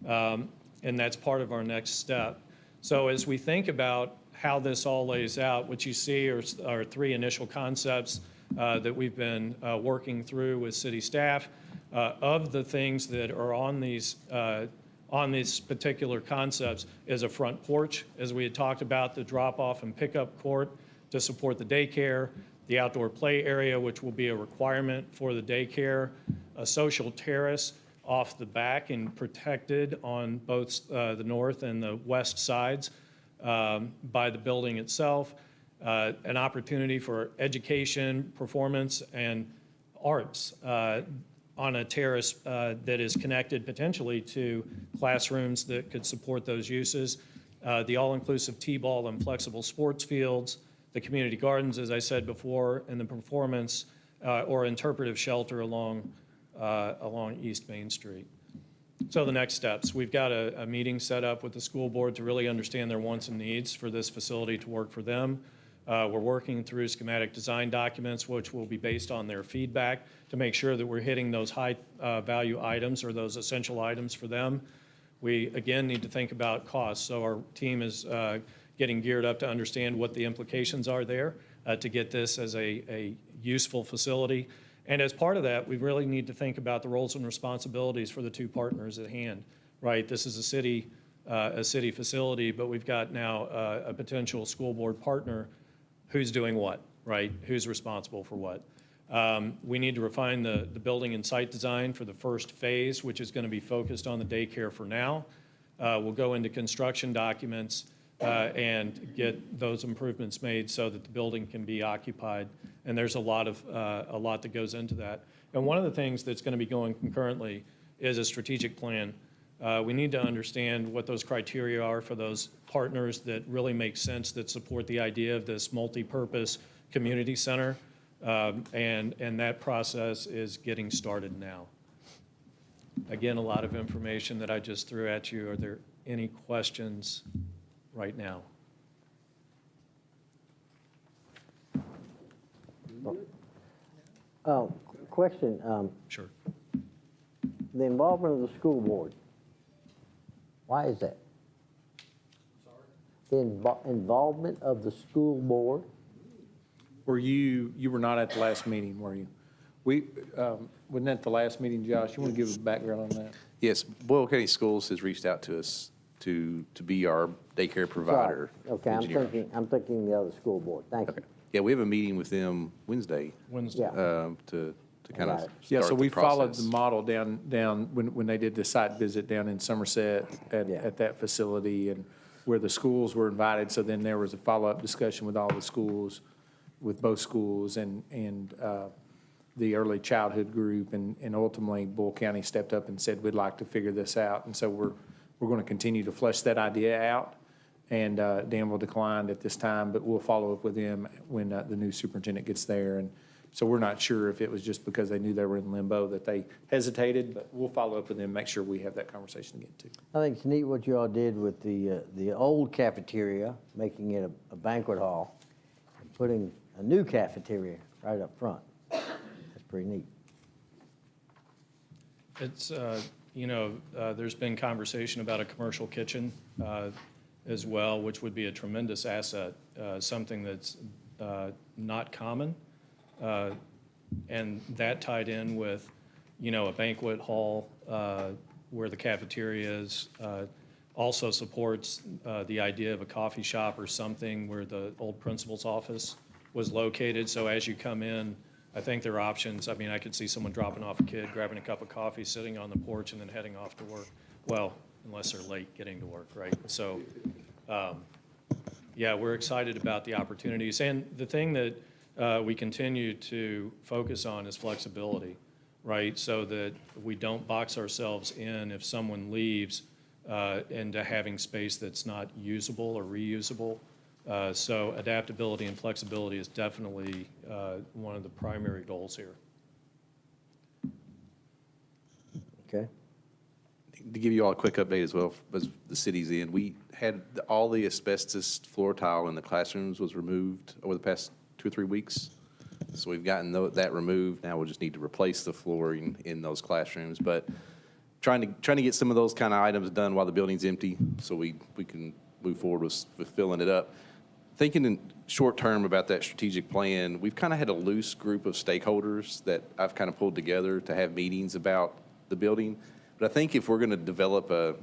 and that's part of our next step. So as we think about how this all lays out, what you see are three initial concepts that we've been working through with city staff. Of the things that are on these particular concepts is a front porch, as we had talked about, the drop-off and pickup court to support the daycare, the outdoor play area, which will be a requirement for the daycare, a social terrace off the back and protected on both the north and the west sides by the building itself, an opportunity for education, performance, and arts on a terrace that is connected potentially to classrooms that could support those uses, the all-inclusive T-ball and flexible sports fields, the community gardens, as I said before, and the performance or interpretive shelter along East Main Street. So the next steps, we've got a meeting set up with the school board to really understand their wants and needs for this facility to work for them. We're working through schematic design documents, which will be based on their feedback to make sure that we're hitting those high value items or those essential items for them. We, again, need to think about costs. So our team is getting geared up to understand what the implications are there to get this as a useful facility. And as part of that, we really need to think about the roles and responsibilities for the two partners at hand, right? This is a city facility, but we've got now a potential school board partner who's doing what, right? Who's responsible for what? We need to refine the building and site design for the first phase, which is going to be focused on the daycare for now. We'll go into construction documents and get those improvements made so that the building can be occupied. And there's a lot that goes into that. And one of the things that's going to be going concurrently is a strategic plan. We need to understand what those criteria are for those partners that really make sense, that support the idea of this multi-purpose community center. And that process is getting started now. Again, a lot of information that I just threw at you. Are there any questions right now? Question, Sure. the involvement of the school board. Why is that? The involvement of the school board? Were you were not at the last meeting, were you? Wasn't that the last meeting, Josh? You want to give us background on that? Yes, Boyle County Schools has reached out to us to be our daycare provider. Okay, engineer. I'm thinking the other school board. Thank you. Okay. Yeah, we have a meeting with them Wednesday Wednesday. Yeah. to kind of Got it. Yeah, start so the we followed the process. model down when they did the site visit down in Somerset Yeah. at that facility, and where the schools were invited. So then there was a follow-up discussion with all the schools, with both schools and the early childhood group, and ultimately Boyle County stepped up and said, we'd like to figure this out. And so we're going to continue to flesh that idea out. And Danville declined at this time, but we'll follow up with them when the new superintendent gets there. And so we're not sure if it was just because they knew they were in limbo that they hesitated, but we'll follow up with them, make sure we have that conversation again too. I think it's neat what you all did with the old cafeteria, making it a banquet hall, and putting a new cafeteria right up front. That's pretty neat. It's, there's been conversation about a commercial kitchen as well, which would be a tremendous asset, something that's not common. And that tied in with, a banquet hall where the cafeteria is, also supports the idea of a coffee shop or something where the old principal's office was located. So as you come in, I think there are options. I mean, I could see someone dropping off a kid, grabbing a cup of coffee, sitting on the porch, and then heading off to work. Well, unless they're late getting to work, right? So, yeah, we're excited about the opportunities. And the thing that we continue to focus on is flexibility, right? So that we don't box ourselves in if someone leaves into having space that's not usable or reusable. So adaptability and flexibility is definitely one of the primary goals here. Okay? To give you all a quick update as well, as the city's in, we had all the asbestos floor tile in the classrooms was removed over the past 2 or 3 weeks. So we've gotten that removed. Now we'll just need to replace the flooring in those classrooms. But trying to get some of those kind of items done while the building's empty so we can move forward with filling it up. Thinking in short term about that strategic plan, we've kind of had a loose group of stakeholders that I've kind of pulled together to have meetings about the building. But I think if we're going to develop a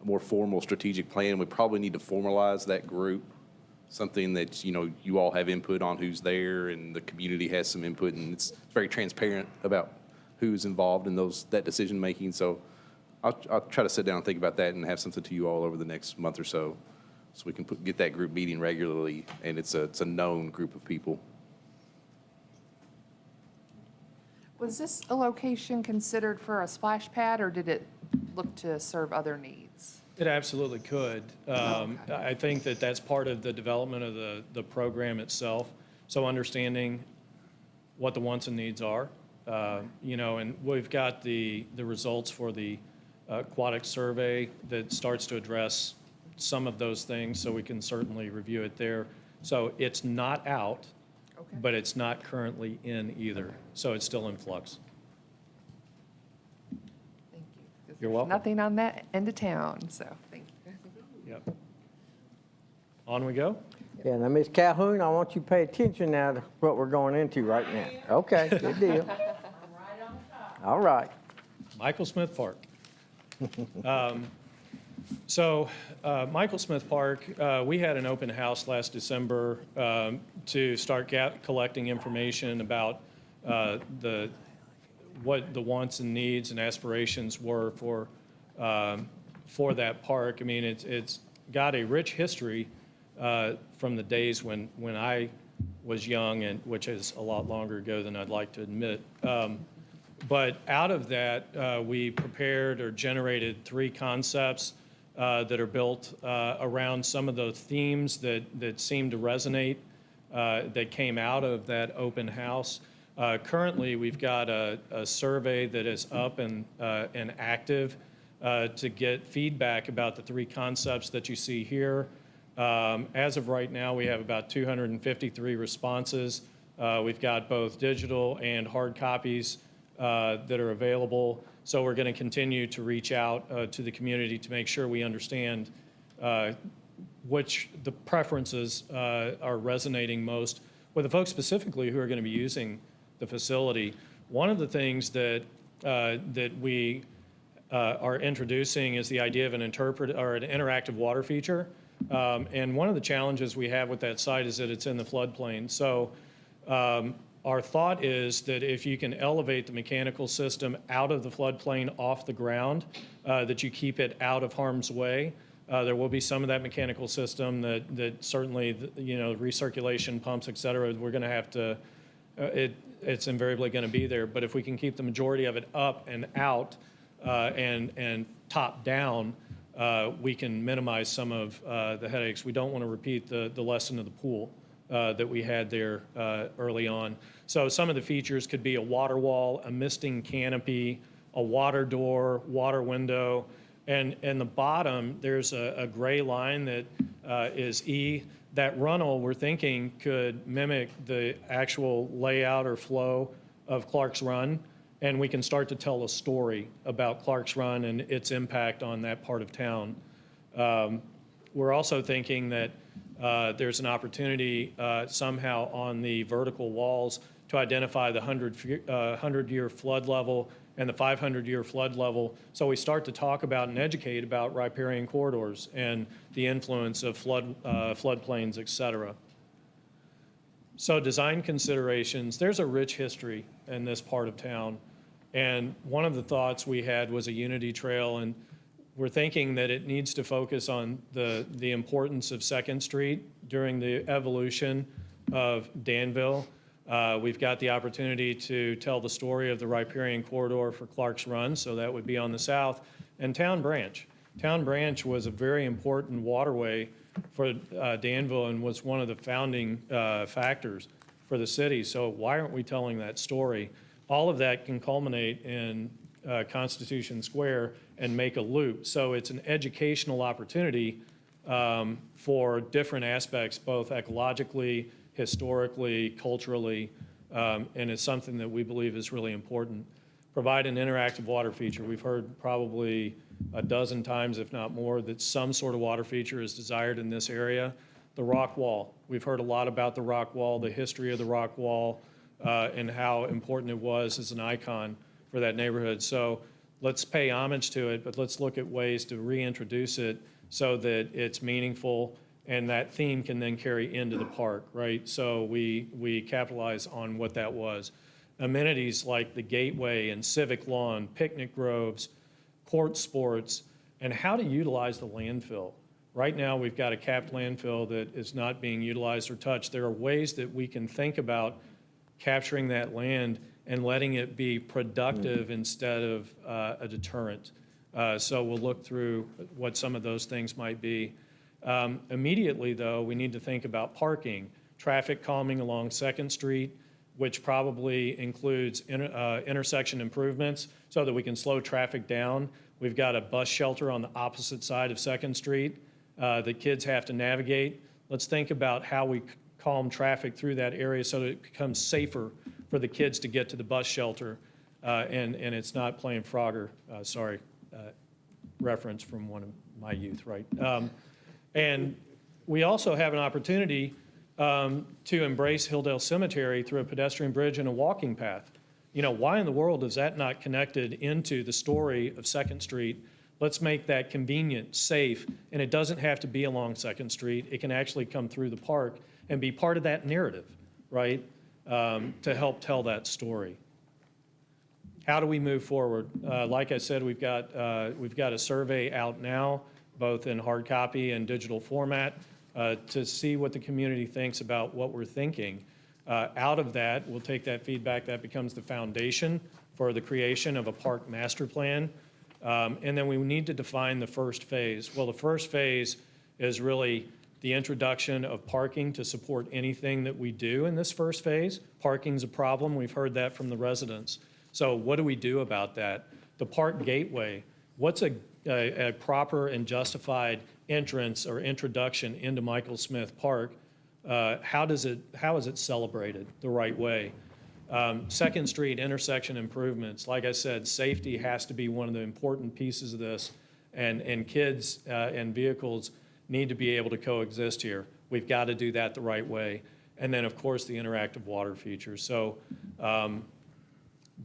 more formal strategic plan, we probably need to formalize that group, something that, you all have input on who's there and the community has some input, and it's very transparent about who's involved in that decision-making. So I'll try to sit down and think about that and have something to you all over the next month or so we can get that group meeting regularly, and it's a known group of people. Was this a location considered for a splash pad, or did it look to serve other needs? It absolutely could. I think that's part of the development of the program itself. So understanding what the wants and needs are, and we've got the results for the Aquatic survey that starts to address some of those things, so we can certainly review it there. So it's not out, Okay. but it's not currently in either. So it's still in flux. Thank you. 'Cause You're there's welcome. Nothing on that end of town, so thank you. Yep. On we go. Yeah, now, Ms. Calhoun, I want you to pay attention now to what we're going into right now. Okay, good deal. All right. Michael Smith Park. So Michael Smith Park, we had an open house last December to start collecting information about what the wants and needs and aspirations were for that park. I mean, it's got a rich history from the days when I was young, and which is a lot longer ago than I'd like to admit. But out of that, we prepared or generated 3 concepts that are built around some of the themes that seem to resonate that came out of that open house. Currently, we've got a survey that is up and active to get feedback about the 3 concepts that you see here. As of right now, we have about 253 responses. We've got both digital and hard copies that are available. So we're going to continue to reach out to the community to make sure we understand which the preferences are resonating most with the folks specifically who are going to be using the facility. One of the things that we are introducing is the idea of an interactive water feature. And one of the challenges we have with that site is that it's in the floodplain. So our thought is that if you can elevate the mechanical system out of the floodplain off the ground, that you keep it out of harm's way. There will be some of that mechanical system that certainly, recirculation pumps, et cetera, we're going to have to, it's invariably going to be there. But if we can keep the majority of it up and out and top down, we can minimize some of the headaches. We don't want to repeat the lesson of the pool that we had there early on. So some of the features could be a water wall, a misting canopy, a water door, water window, and in the bottom, there's a gray line that is E. That runnel, we're thinking, could mimic the actual layout or flow of Clark's Run, and we can start to tell a story about Clark's Run and its impact on that part of town. We're also thinking that there's an opportunity somehow on the vertical walls to identify the 100-year flood level and the 500-year flood level. So we start to talk about and educate about riparian corridors and the influence of floodplains, et cetera. So design considerations, there's a rich history in this part of town. And one of the thoughts we had was a unity trail, and we're thinking that it needs to focus on the importance of 2nd Street during the evolution of Danville. We've got the opportunity to tell the story of the riparian corridor for Clark's Run, so that would be on the south, and Town Branch. Town Branch was a very important waterway for Danville and was one of the founding factors for the city, so why aren't we telling that story? All of that can culminate in Constitution Square and make a loop. So it's an educational opportunity for different aspects, both ecologically, historically, culturally, and it's something that we believe is really important. Provide an interactive water feature. We've heard probably a dozen times, if not more, that some sort of water feature is desired in this area. The rock wall. We've heard a lot about the rock wall, the history of the rock wall, and how important it was as an icon for that neighborhood. So let's pay homage to it, but let's look at ways to reintroduce it so that it's meaningful and that theme can then carry into the park, right? So we capitalize on what that was. Amenities like the gateway and civic lawn, picnic groves, court sports, and how to utilize the landfill. Right now, we've got a capped landfill that is not being utilized or touched. There are ways that we can think about capturing that land and letting it be productive instead of a deterrent. So we'll look through what some of those things might be. Immediately, though, we need to think about parking, traffic calming along 2nd Street, which probably includes intersection improvements so that we can slow traffic down. We've got a bus shelter on the opposite side of 2nd Street that kids have to navigate. Let's think about how we calm traffic through that area so that it becomes safer for the kids to get to the bus shelter and it's not playing Frogger, reference from one of my youth, right? And we also have an opportunity to embrace Hilldale Cemetery through a pedestrian bridge and a walking path. You know, why in the world is that not connected into the story of 2nd Street? Let's make that convenient, safe, and it doesn't have to be along 2nd Street. It can actually come through the park and be part of that narrative, right? to help tell that story. How do we move forward? Like I said, we've got a survey out now, both in hard copy and digital format, to see what the community thinks about what we're thinking. Out of that, we'll take that feedback. That becomes the foundation for the creation of a park master plan. And then we need to define the first phase. Well, the first phase is really the introduction of parking to support anything that we do in this first phase. Parking's a problem. We've heard that from the residents. So what do we do about that? The park gateway, what's a proper and justified entrance or introduction into Michael Smith Park? How is it celebrated the right way? Second Street intersection improvements, like I said, safety has to be one of the important pieces of this, and kids and vehicles need to be able to coexist here. We've got to do that the right way. And then, of course, the interactive water features. So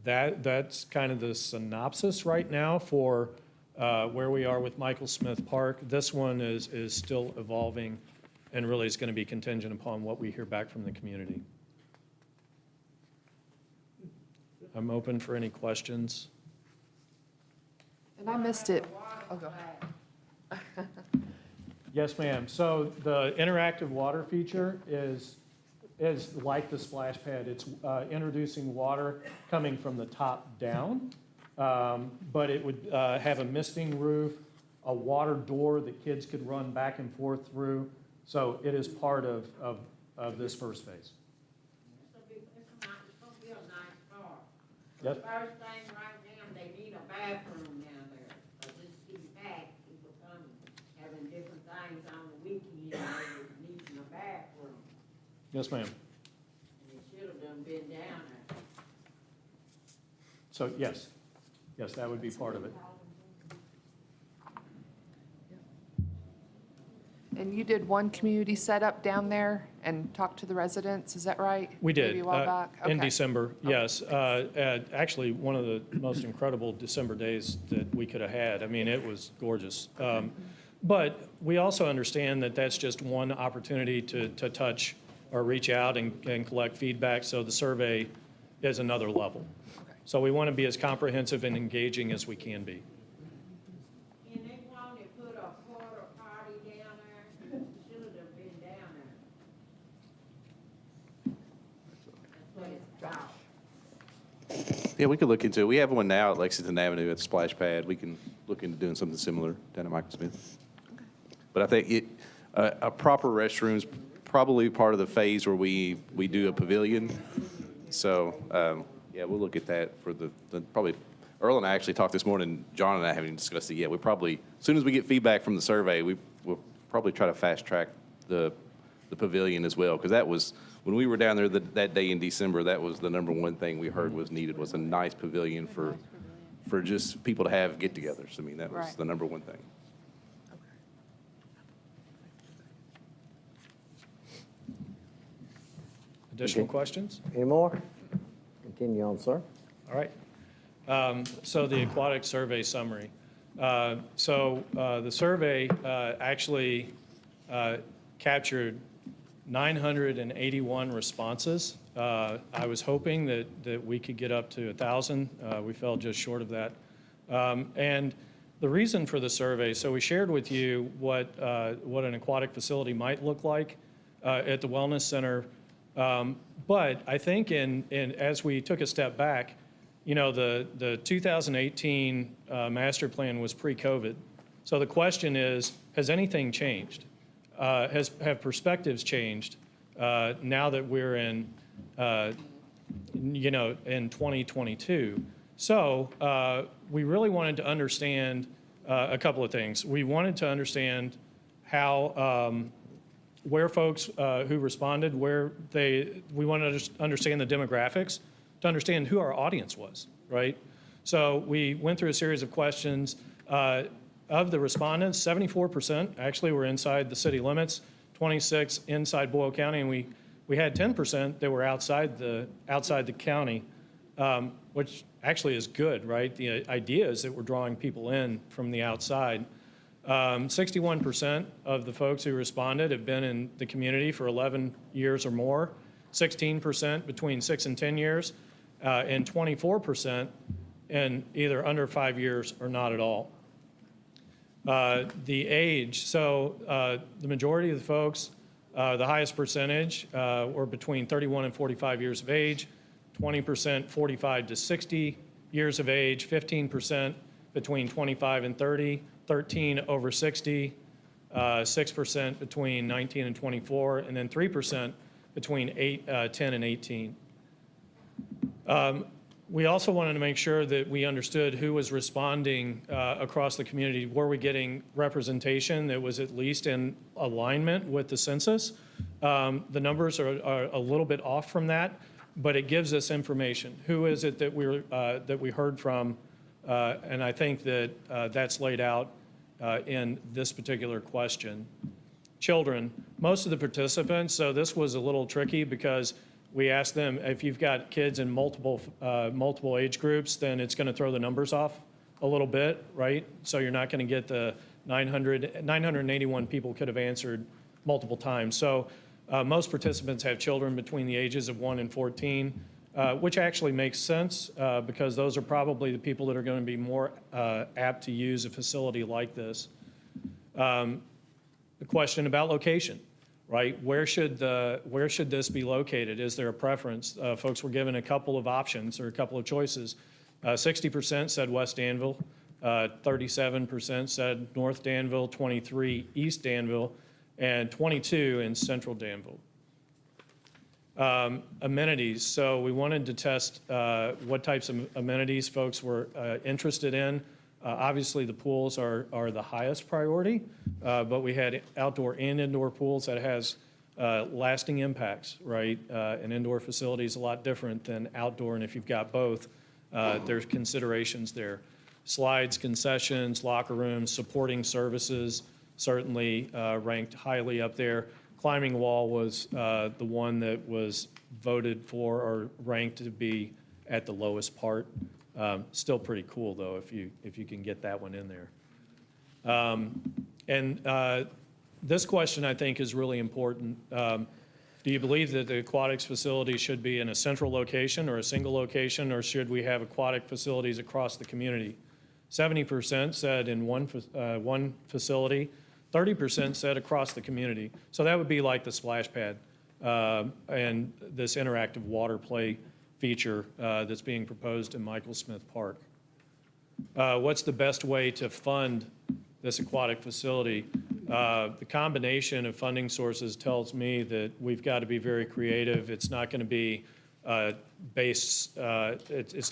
that's kind of the synopsis right now for where we are with Michael Smith Park. This one is still evolving and really is going to be contingent upon what we hear back from the community. I'm open for any questions. And I missed it. Oh, go ahead. Yes, ma'am. So the interactive water feature is like the splash pad. It's introducing water coming from the top down, but it would have a misting roof, a water door that kids could run back and forth through. So it is part of this first phase. It's gonna be a nice park. Yes. The first thing right now, they need a bathroom down there. But this city packed, people come having different things on the weekend, they needing a bathroom. Yes, ma'am. And it should have done been down there. So yes, that would be part of it. And you did one community setup down there and talked to the residents, is that right? We did. Maybe a while back? In Okay. December, yes. Actually, one of the most incredible December days that we could have had. I mean, it was gorgeous. But we also understand that that's just one opportunity to touch or reach out and collect feedback. So the survey is another level. So we want to be as comprehensive and engaging as we can be. And they wanted to put a porta potty down there, it should have been down there. That's what it's about. Yeah, we could look into it. We have one now at Lexington Avenue at Splash Pad. We can look into doing something similar down at Michael Smith. But I think a proper restroom's probably part of the phase where we do a pavilion. So, yeah, we'll look at that for the probably, Earl and I actually talked this morning, John and I haven't even discussed it yet. We probably, as soon as we get feedback from the survey, we'll probably try to fast track the pavilion as well. Because that was, when we were down there that day in December, that was the number one thing we heard was needed, was a nice pavilion for just people to have get-togethers. I mean, that was Right. the number one thing. Additional questions? Any more? Continue on, sir. All right. So the aquatic survey summary. The survey actually captured 981 responses. I was hoping that we could get up to 1,000. We fell just short of that. And the reason for the survey, so we shared with you what an aquatic facility might look like at the Wellness Center. But I think as we took a step back, you know, the 2018 master plan was pre-COVID. So the question is, has anything changed? Have perspectives changed now that we're in 2022? So we really wanted to understand a couple of things. We wanted to understand how where folks who responded, we wanted to understand the demographics, to understand who our audience was, right? So we went through a series of questions. Of the respondents, 74% actually were inside the city limits, 26 inside Boyle County, and we had 10% that were outside the county, which actually is good, right? The idea is that we're drawing people in from the outside. 61% of the folks who responded have been in the community for 11 years or more. 16% between 6 and 10 years, and 24% in either under 5 years or not at all. The age, so the majority of the folks, the highest percentage were between 31 and 45 years of age, 20% 45 to 60 years of age, 15% between 25 and 30, 13 over 60, 6% between 19 and 24, and then 3% between 10 and 18. We also wanted to make sure that we understood who was responding across the community. Were we getting representation that was at least in alignment with the census? The numbers are a little bit off from that, but it gives us information. Who is it that we heard from? And I think that that's laid out in this particular question. Children, most of the participants, so this was a little tricky because we asked them, if you've got kids in multiple age groups, then it's going to throw the numbers off a little bit, right? So you're not going to get the 981 people could have answered multiple times. So most participants have children between the ages of 1 and 14, which actually makes sense because those are probably the people that are going to be more apt to use a facility like this. The question about location. Right? Where should this be located? Is there a preference? Folks were given a couple of options or a couple of choices. 60% said West Danville, 37% said North Danville, 23 East Danville, and 22 in Central Danville. Amenities. So we wanted to test what types of amenities folks were interested in. Obviously, the pools are the highest priority, but we had outdoor and indoor pools that has lasting impacts, right? An indoor facility is a lot different than outdoor, and if you've got both, there's considerations there. Slides, concessions, locker rooms, supporting services certainly ranked highly up there. Climbing wall was the one that was voted for or ranked to be at the lowest part. Still pretty cool, though, if you can get that one in there. This question, I think, is really important. Do you believe that the aquatics facility should be in a central location or a single location, or should we have aquatic facilities across the community? 70% said in one facility, 30% said across the community. So that would be like the splash pad and this interactive water play feature that's being proposed in Michael Smith Park. What's the best way to fund this aquatic facility? The combination of funding sources tells me that we've got to be very creative. It's not going to be it's not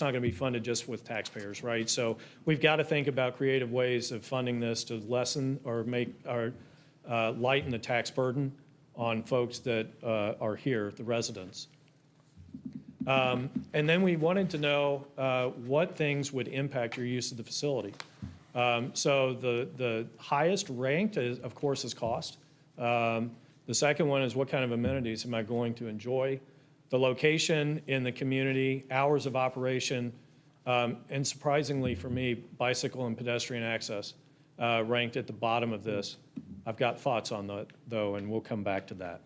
going to be funded just with taxpayers, right? So we've got to think about creative ways of funding this to lessen or lighten the tax burden on folks that are here, the residents. And then we wanted to know what things would impact your use of the facility. So the highest ranked, of course, is cost. The second one is what kind of amenities am I going to enjoy? The location in the community, hours of operation, and surprisingly for me, bicycle and pedestrian access ranked at the bottom of this. I've got thoughts on that, though, and we'll come back to that.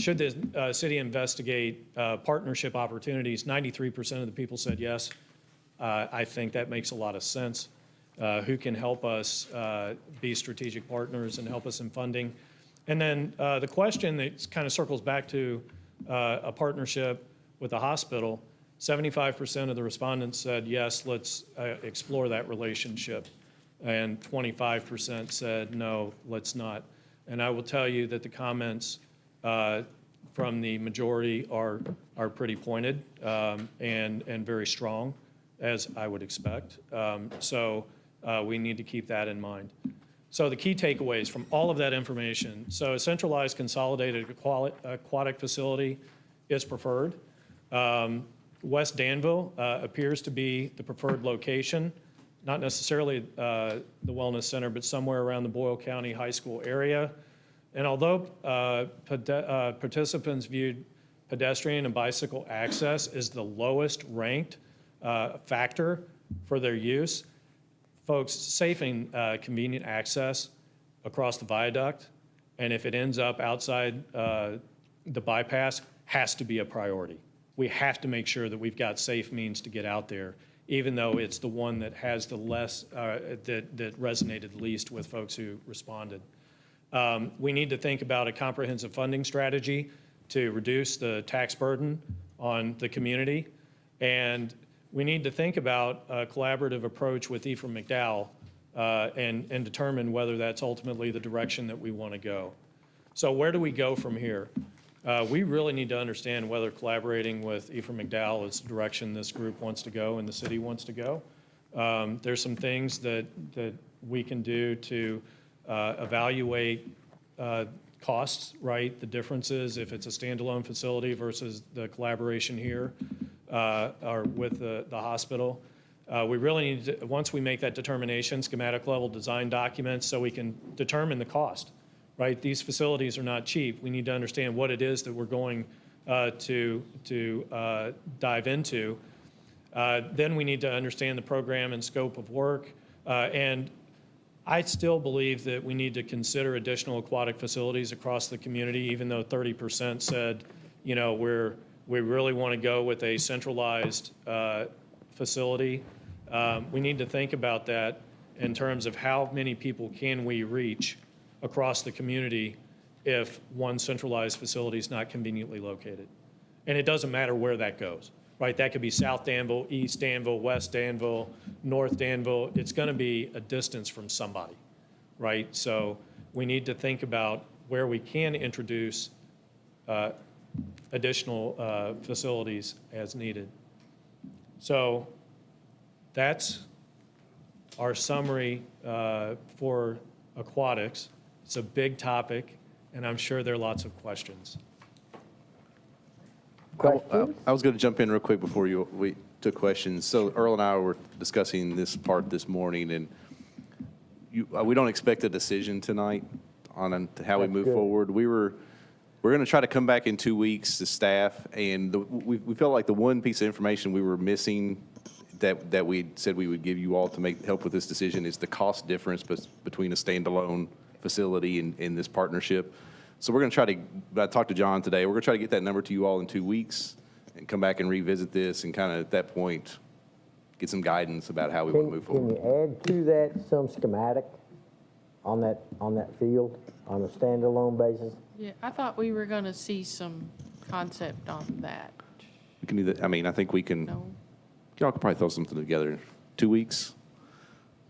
Should the city investigate partnership opportunities? 93% of the people said yes. I think that makes a lot of sense. Who can help us be strategic partners and help us in funding? And then the question that kind of circles back to a partnership with a hospital, 75% of the respondents said, yes, let's explore that relationship. And 25% said, no, let's not. And I will tell you that the comments from the majority are pretty pointed and very strong, as I would expect. So we need to keep that in mind. So the key takeaways from all of that information. So a centralized consolidated aquatic facility is preferred. West Danville appears to be the preferred location, not necessarily the Wellness Center, but somewhere around the Boyle County High School area. And although participants viewed pedestrian and bicycle access as the lowest ranked factor for their use, folks, safe and convenient access across the viaduct, and if it ends up outside the bypass has to be a priority. We have to make sure that we've got safe means to get out there, even though it's the one that has the less, that resonated least with folks who responded. We need to think about a comprehensive funding strategy to reduce the tax burden on the community. And we need to think about a collaborative approach with Ephraim McDowell and determine whether that's ultimately the direction that we want to go. So where do we go from here? We really need to understand whether collaborating with Ephraim McDowell is the direction this group wants to go and the city wants to go. There's some things that we can do to evaluate costs, right? The differences, if it's a standalone facility versus the collaboration here or with the hospital. We really need to, once we make that determination, schematic level design documents so we can determine the cost. Right, these facilities are not cheap. We need to understand what it is that we're going to dive into. Then we need to understand the program and scope of work. And I still believe that we need to consider additional aquatic facilities across the community, even though 30% said, you know, we really want to go with a centralized facility. We need to think about that in terms of how many people can we reach across the community if one centralized facility is not conveniently located. And it doesn't matter where that goes, right? That could be South Danville, East Danville, West Danville, North Danville. It's going to be a distance from somebody, right? So we need to think about where we can introduce additional facilities as needed. So that's our summary for aquatics. It's a big topic, and I'm sure there are lots of questions. Questions? I was going to jump in real quick before we took questions. So Earl and I were discussing this part this morning, and we don't expect a decision tonight on how we move forward. We're going to try to come back in 2 weeks to staff, and we felt like the one piece of information we were missing that we said we would give you all to help with this decision is the cost difference between a standalone facility in this partnership. So we're going to try to, I talked to John today, we're going to try to get that number to you all in 2 weeks and come back and revisit this and kind of at that point get some guidance about how we want to move Can forward. you add to that some schematic on that field on a standalone basis? Yeah, I thought we were going to see some concept on that. We can do that. I mean, I think we can, No, y'all could probably throw something together. 2 weeks.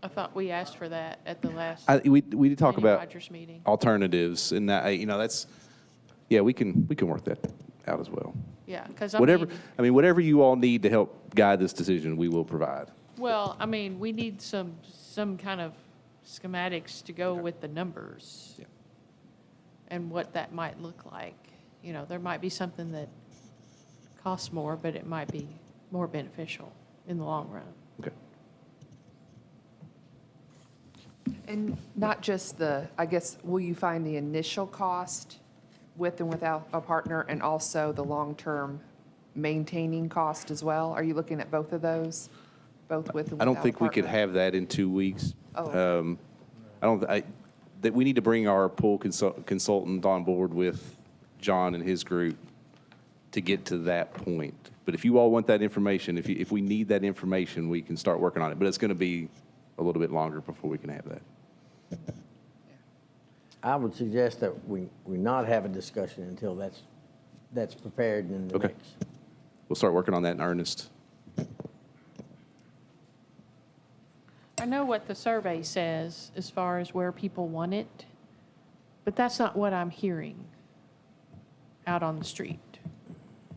I thought we asked for that at the last We did talk Kenny about Rogers meeting. alternatives, and that, you know, that's, yeah, we can work that out as well. Yeah, because Whatever you all need to help guide this decision, we will provide. well, I mean, we need some kind of schematics to go with the numbers. Yeah. And what that might look like. You know, there might be something that costs more, but it might be more beneficial in the long run. Okay. And not just I guess, will you find the initial cost with and without a partner and also the long-term maintaining cost as well? Are you looking at both of those, both with and without I a don't think we could partner? have that in 2 weeks. Oh. That we need to bring our pool consultant on board with John and his group to get to that point. But if you all want that information, if we need that information, we can start working on it. But it's going to be a little bit longer before we can have that. I would suggest that we not have a discussion until that's prepared and in the Okay. mix. We'll start working on that in earnest. I know what the survey says as far as where people want it, but that's not what I'm hearing out on the street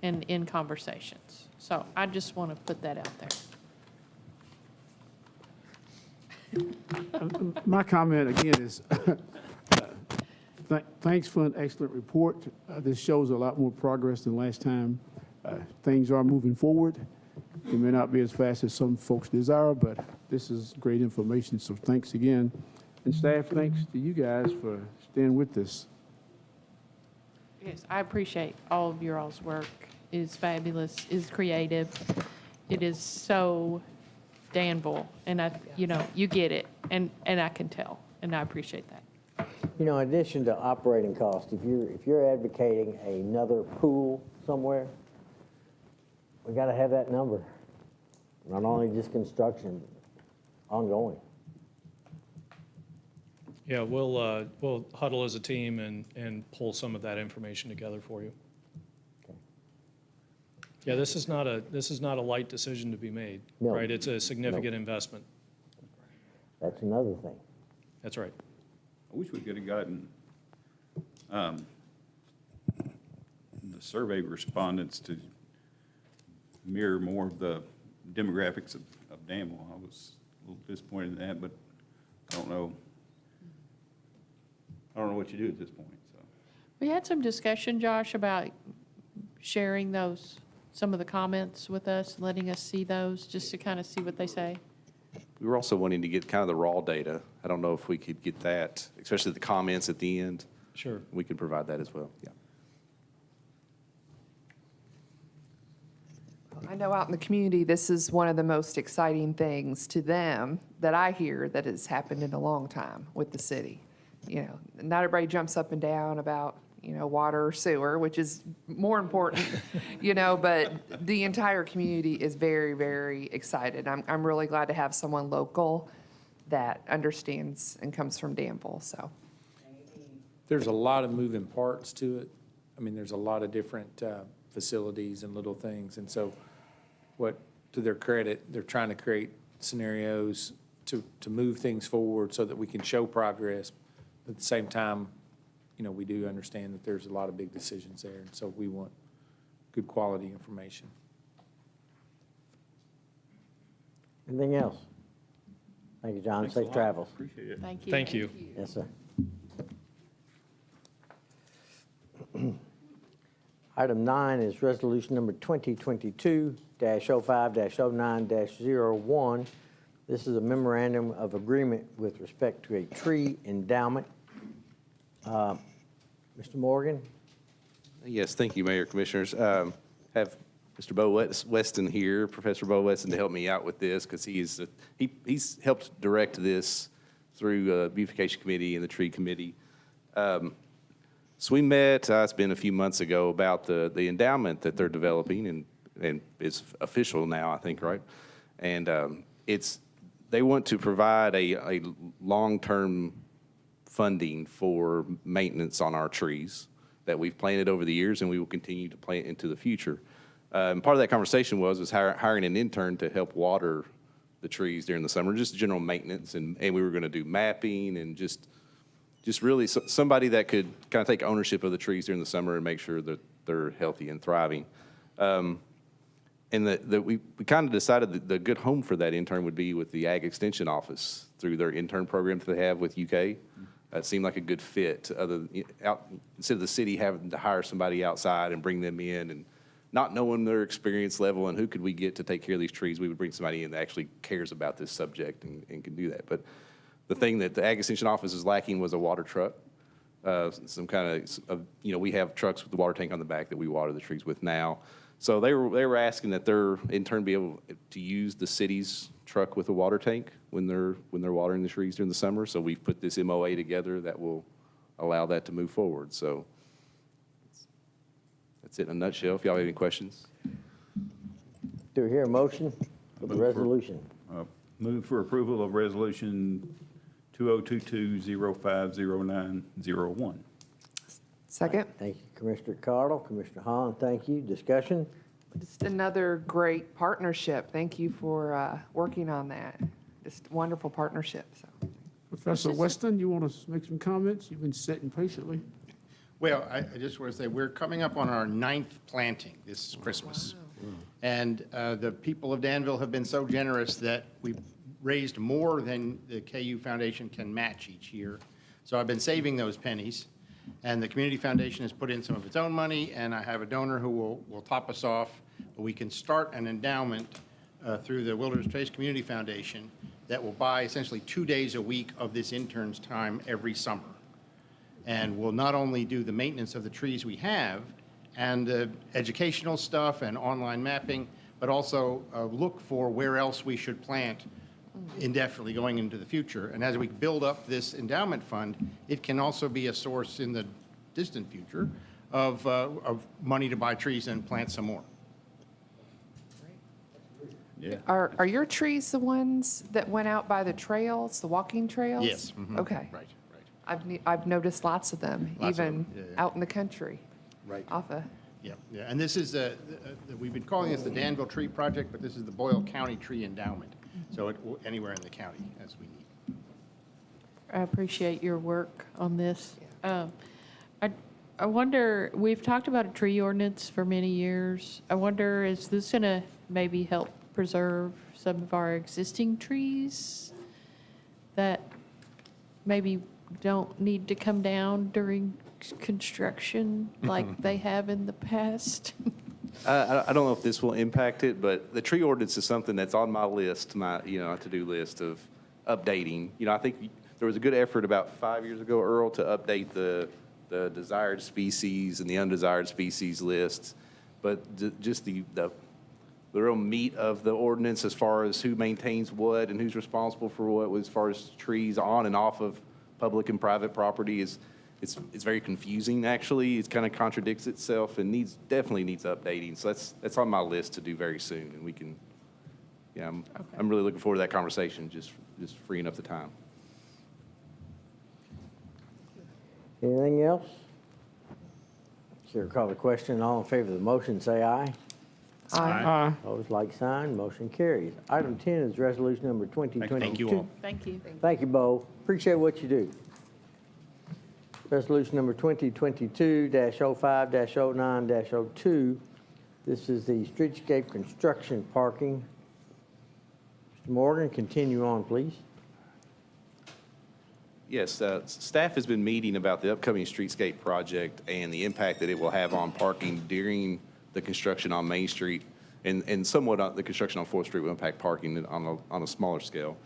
and in conversations. So I just want to put that out there. My comment again is, thanks for an excellent report. This shows a lot more progress than last time. Things are moving forward. It may not be as fast as some folks desire, but this is great information, so thanks again. And staff, thanks to you guys for staying with this. Yes, I appreciate all of your all's work. It is fabulous, it is creative. It is so Danville, and you get it, and I can tell, and I appreciate that. You know, in addition to operating costs, if you're advocating another pool somewhere, we gotta have that number. Not only just construction, ongoing. Yeah, we'll huddle as a team and pull some of that information together for you. Yeah, this is not a light decision to be made, No. right? It's a significant investment. That's another thing. That's right. I wish we could have gotten the survey respondents to mirror more of the demographics of Danville. I was a little disappointed in that, but I don't know what you do at this point, so. We had some discussion, Josh, about sharing some of the comments with us, letting us see those, just to kind of see what they say. We were also wanting to get kind of the raw data. I don't know if we could get that, especially the comments at the end. Sure. We could provide that as well, yeah. I know out in the community, this is one of the most exciting things to them that I hear that has happened in a long time with the city. You know, not everybody jumps up and down about, water or sewer, which is more important, but the entire community is very, very excited. I'm really glad to have someone local that understands and comes from Danville, so. There's a lot of moving parts to it. I mean, there's a lot of different facilities and little things. And so to their credit, they're trying to create scenarios to move things forward so that we can show progress. At the same time, we do understand that there's a lot of big decisions there. And so we want good quality information. Anything else? Thank you, John. Thanks a Safe lot. travels. Appreciate it. Thank you. Thank you. Yes, sir. Item 9 is resolution number 2022-05-09-01. This is a memorandum of agreement with respect to a tree endowment. Mr. Morgan? Yes, thank you, Mayor, Commissioners. Have Mr. Bo Weston here, Professor Bo Weston, to help me out with this, because he's helped direct this through Beautification Committee and the Tree Committee. So we met, it's been a few months ago, about the endowment that they're developing, and it's official now, I think, right? And they want to provide a long-term funding for maintenance on our trees that we've planted over the years, and we will continue to plant into the future. And part of that conversation was hiring an intern to help water the trees during the summer, just general maintenance, and we were going to do mapping and just really somebody that could kind of take ownership of the trees during the summer and make sure that they're healthy and thriving. And that we kind of decided that the good home for that intern would be with the Ag Extension Office through their intern program that they have with UK. It seemed like a good fit. Instead of the city having to hire somebody outside and bring them in and not knowing their experience level and who could we get to take care of these trees, we would bring somebody in that actually cares about this subject and can do that. But the thing that the Ag Extension Office is lacking was a water truck. Some kind of, we have trucks with the water tank on the back that we water the trees with now. So they were asking that their intern be able to use the city's truck with a water tank when they're watering the trees during the summer. So we've put this MOA together that will allow that to move forward. So that's it in a nutshell. If y'all have any questions. Do we hear a motion for the Move for- resolution? Move for approval of resolution 2022-05-09-01. Second. Thank you, Commissioner Cardle. Commissioner Hahn, thank you. Discussion? Just another great partnership. Thank you for working on that. Just wonderful partnership, so. Professor Weston, you want to make some comments? You've been sitting patiently. Well, I just want to say, we're coming up on our 9th planting this Christmas. And the people of Danville have been so generous that we've raised more than the KU Foundation can match each year. So I've been saving those pennies. And the Community Foundation has put in some of its own money, and I have a donor who will top us off. But we can start an endowment through the Wilderness Trace Community Foundation that will buy essentially 2 days a week of this intern's time every summer. And will not only do the maintenance of the trees we have and the educational stuff and online mapping, but also look for where else we should plant indefinitely going into the future. And as we build up this endowment fund, it can also be a source in the distant future of money to buy trees and plant some more. Yeah. Are your trees the ones that went out by the trails, the walking trails? Yes. Mhm. Okay. Right, I've noticed lots of them, Lots of even them, yeah. out in the country. right. Off of, Yeah, yeah, and this is, we've been calling this the Danville Tree Project, but this is the Boyle County Tree Endowment. So anywhere in the county as we need. I appreciate your work on this. I wonder, we've talked about a tree ordinance for many years. I wonder, is this going to maybe help preserve some of our existing trees that maybe don't need to come down during construction like they have in the past? I don't know if this will impact it, but the tree ordinance is something that's on my list, my to-do list of updating. I think there was a good effort about 5 years ago, Earl, to update the desired species and the undesired species lists. But just the real meat of the ordinance as far as who maintains what and who's responsible for what, as far as trees on and off of public and private property it's very confusing, actually. It kind of contradicts itself and definitely needs updating. So that's on my list to do very soon, and we can, I'm really looking forward to that conversation, just freeing up the time. Anything else? Chair, call the question. All in favor of the motion, say aye. Aye. Opposed, like sign. Motion carries. Item 10 is resolution number 2022. Thank you all. Thank you. Thank you, Bo. Appreciate what you do. Resolution number 2022-05-09-02. This is the streetscape construction parking. Mr. Morgan, continue on, please. Yes, staff has been meeting about the upcoming streetscape project and the impact that it will have on parking during the construction on Main Street, and somewhat on the construction on 4th Street will impact parking on a smaller scale.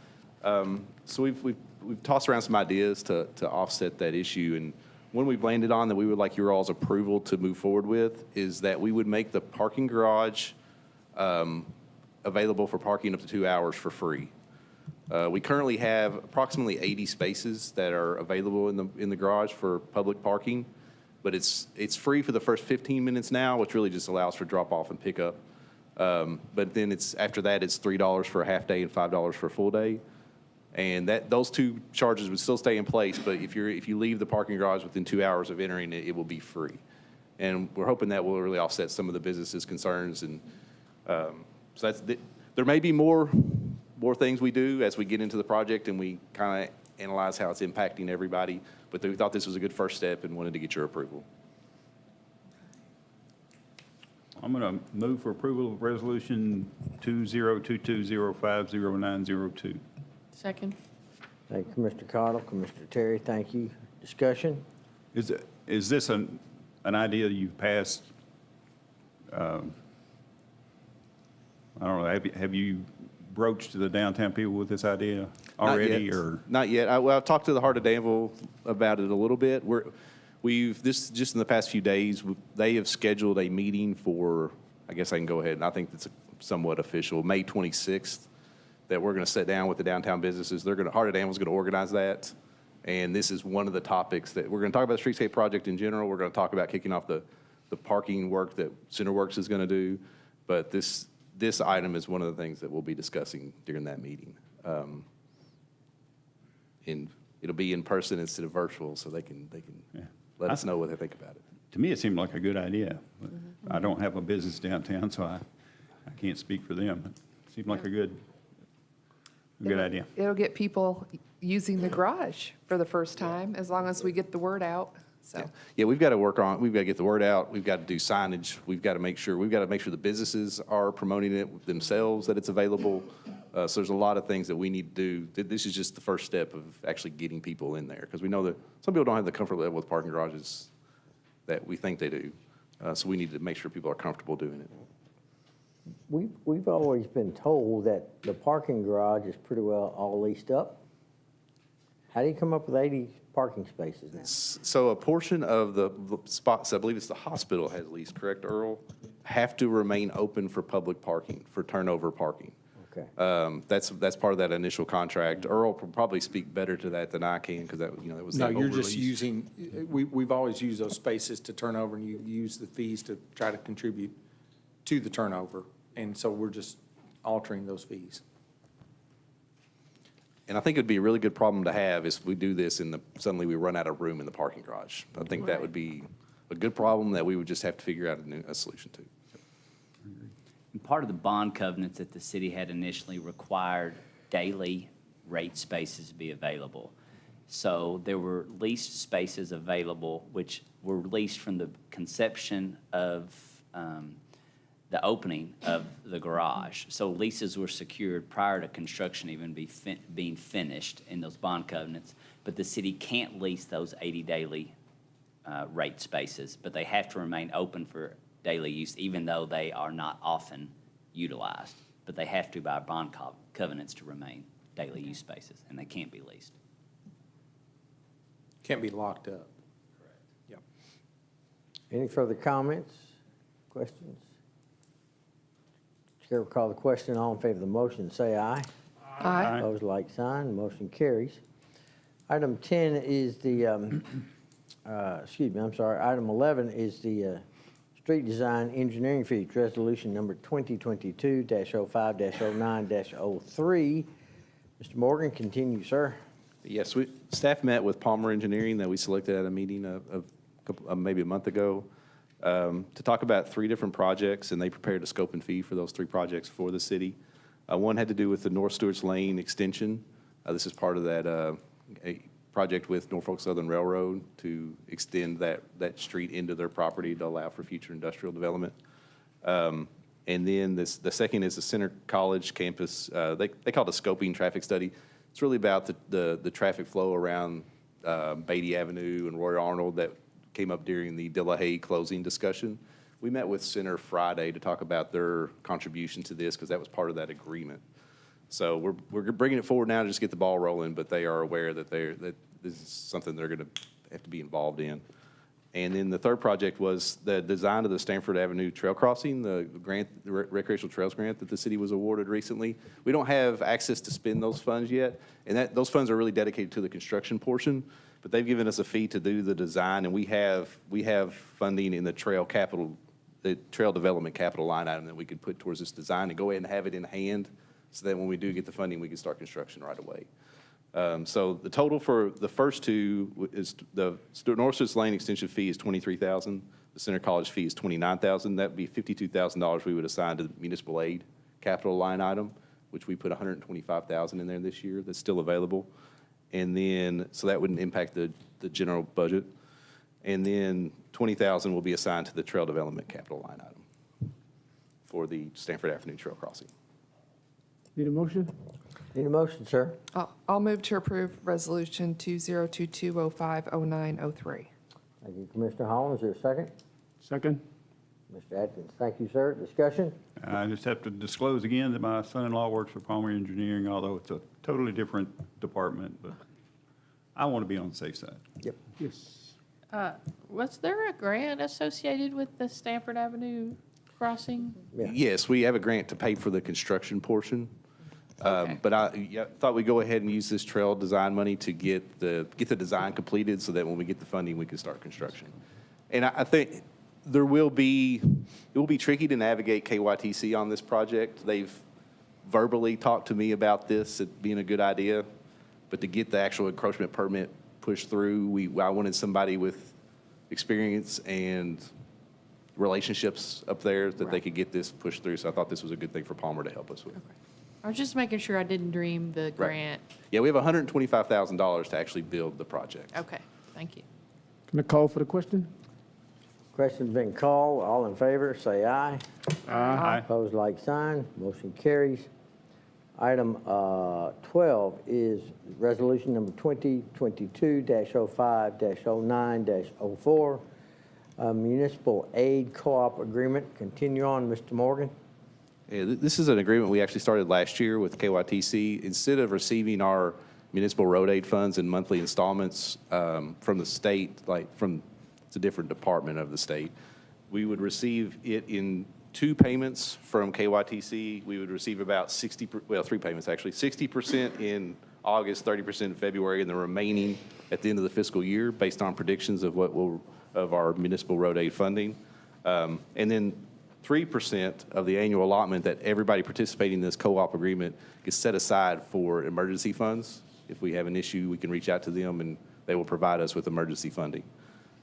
So we've tossed around some ideas to offset that issue, and one we've landed on that we would like your all's approval to move forward with is that we would make the parking garage available for parking up to 2 hours for free. We currently have approximately 80 spaces that are available in the garage for public parking, but it's free for the first 15 minutes now, which really just allows for drop-off and pickup. But then after that, it's $3 for a half day and $5 for a full day. And those two charges would still stay in place, but if you leave the parking garage within 2 hours of entering it, it will be free. And we're hoping that will really offset some of the businesses' concerns. And so there may be more things we do as we get into the project and we kind of analyze how it's impacting everybody. But we thought this was a good first step and wanted to get your approval. I'm going to move for approval of resolution 2022050902. Second. Thank you, Commissioner Cottle. Commissioner Terry, thank you. Discussion? Is this an idea you've passed? I don't know. Have you broached to the downtown people with this idea already? Not yet. I've talked to the Heart of Danville about it a little bit. Just in the past few days, they have scheduled a meeting for, I guess I can go ahead, and I think it's somewhat official, May 26th, that we're going to sit down with the downtown businesses. Heart of Danville is going to organize that, and this is one of the topics that we're going to talk about the streetscape project in general. We're going to talk about kicking off the parking work that CenterWorks is going to do, but this item is one of the things that we'll be discussing during that meeting. And it'll be in person instead of virtual, so they can let us know what they think about it. To me, it seemed like a good idea. But I don't have a business downtown, so I can't speak for them. It seemed like a good idea. It'll get people using the garage for the first time, as long as we get the word out, so. Yeah, we've got to get the word out. We've got to do signage. We've got to make sure the businesses are promoting it themselves, that it's available. So there's a lot of things that we need to do. This is just the first step of actually getting people in there, because we know that some people don't have the comfort level with parking garages that we think they do. So we need to make sure people are comfortable doing it. We've always been told that the parking garage is pretty well all leased up. How do you come up with 80 parking spaces now? So a portion of the spots, I believe it's the hospital has leased, correct, Earl, have to remain open for public parking, for turnover parking. Okay. That's part of that initial contract. Earl will probably speak better to that than I can, because that, that was. No, the you're old just release. using, we've always used those spaces to turn over, and you use the fees to try to contribute to the turnover. And so we're just altering those fees. And I think it'd be a really good problem to have is if we do this and suddenly we run out of room in the parking garage. I think that would be a good problem that we would just have to figure out a solution to. And part of the bond covenants that the city had initially required daily rate spaces to be available. So there were leased spaces available, which were leased from the conception of the opening of the garage. So leases were secured prior to construction even being finished in those bond covenants. But the city can't lease those 80 daily rate spaces, but they have to remain open for daily use, even though they are not often utilized. But they have to by bond covenants to remain daily use spaces, and they can't be leased. Can't be locked up. Correct. Yep. Any further comments, questions? Chair will call the question. All in favor of the motion, say aye. Aye. Opposed, like sign. Motion carries. Item 10 is the, excuse me, I'm sorry. Item 11 is the street design engineering fees, resolution number 2022-05-09-03. Mr. Morgan, continue, sir. Yes, staff met with Palmer Engineering that we selected at a meeting maybe a month ago to talk about 3 different projects, and they prepared a scope and fee for those 3 projects for the city. One had to do with the North Stewart's Lane extension. This is part of that a project with Norfolk Southern Railroad to extend that street into their property to allow for future industrial development. And then the second is the Center College campus. They call it a scoping traffic study. It's really about the traffic flow around Beatty Avenue and Roy Arnold that came up during the De La Haye closing discussion. We met with Center Friday to talk about their contribution to this because that was part of that agreement. So we're bringing it forward now to just get the ball rolling, but they are aware that this is something they're going to have to be involved in. And then the third project was the design of the Stanford Avenue Trail Crossing, the Recreational Trails grant that the city was awarded recently. We don't have access to spend those funds yet, and those funds are really dedicated to the construction portion, but they've given us a fee to do the design, and we have funding in the trail development capital line item that we could put towards this design and go ahead and have it in hand so that when we do get the funding, we can start construction right away. So the total for the first 2 is the North Stewart's Lane extension fee is $23,000. The Center College fee is $29,000. That would be $52,000 we would assign to the municipal aid capital line item, which we put $125,000 in there this year. That's still available. And then, so that wouldn't impact the general budget. And then $20,000 will be assigned to the trail development capital line item for the Stanford Avenue Trail Crossing. Need a motion? Need a motion, sir? I'll move to approve Resolution 2022-05-0903. Thank you, Commissioner Holland. Is there a second? Second? Mr. Atkins, thank you, sir. Discussion? I just have to disclose again that my son-in-law works for Palmer Engineering, although it's a totally different department, but I want to be on the safe side. Yep. Yes. Was there a grant associated with the Stanford Avenue crossing? Yeah. Yes, we have a grant to pay for the construction portion. Okay. But I thought we'd go ahead and use this trail design money to get the design completed so that when we get the funding, we can start construction. And I think it will be tricky to navigate KYTC on this project. They've verbally talked to me about this it being a good idea, but to get the actual encroachment permit pushed through, I wanted somebody with experience and relationships up there that they could get this pushed through. So I thought this was a good thing for Palmer to help us with. I was just making sure I didn't dream the grant. Yeah, we have $125,000 to actually build the project. Okay, thank you. Can I call for the question? Question's been called. All in favor, say aye. Aye. Opposed, like sign. Motion carries. Item 12 is resolution number 2022-05-09-04, municipal aid co-op agreement. Continue on, Mr. Morgan. Yeah, this is an agreement we actually started last year with KYTC. Instead of receiving our municipal road aid funds in monthly installments from the state, it's a different department of the state, we would receive it in 2 payments from KYTC, we would receive about 3 payments actually, 60% in August, 30% in February, and the remaining at the end of the fiscal year based on predictions of of our municipal road aid funding. And then 3% of the annual allotment that everybody participating in this co-op agreement gets set aside for emergency funds. If we have an issue, we can reach out to them and they will provide us with emergency funding.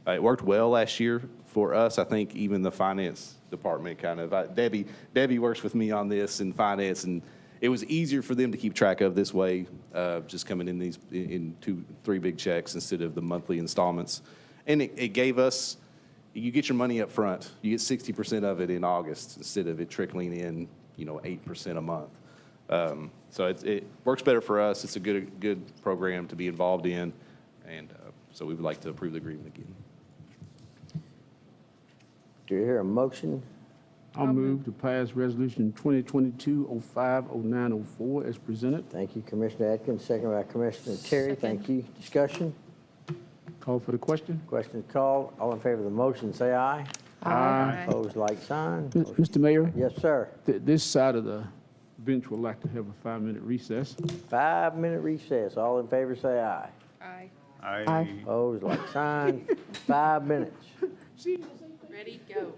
It worked well last year for us. I think even the finance department Debbie works with me on this in finance, and it was easier for them to keep track of this way, just coming in in 2-3 big checks instead of the monthly installments. And it gave us, you get your money up front, you get 60% of it in August instead of it trickling in, 8% a month. So it works better for us. It's a good program to be involved in, and so we would like to approve the agreement again. Do you hear a motion? I'll move to pass Resolution 2022-05-0904 as presented. Thank you, Commissioner Atkins, second by Commissioner Terry. Thank you. Discussion? Call for the question. Question is called. All in favor of the motion, say aye. Aye. Opposed, like sign. Mr. Mayor, Yes, sir. this side of the bench would like to have a 5-minute recess. 5-minute recess. All in favor, say aye. Aye. I Opposed, like sign. 5 minutes. Ready, go.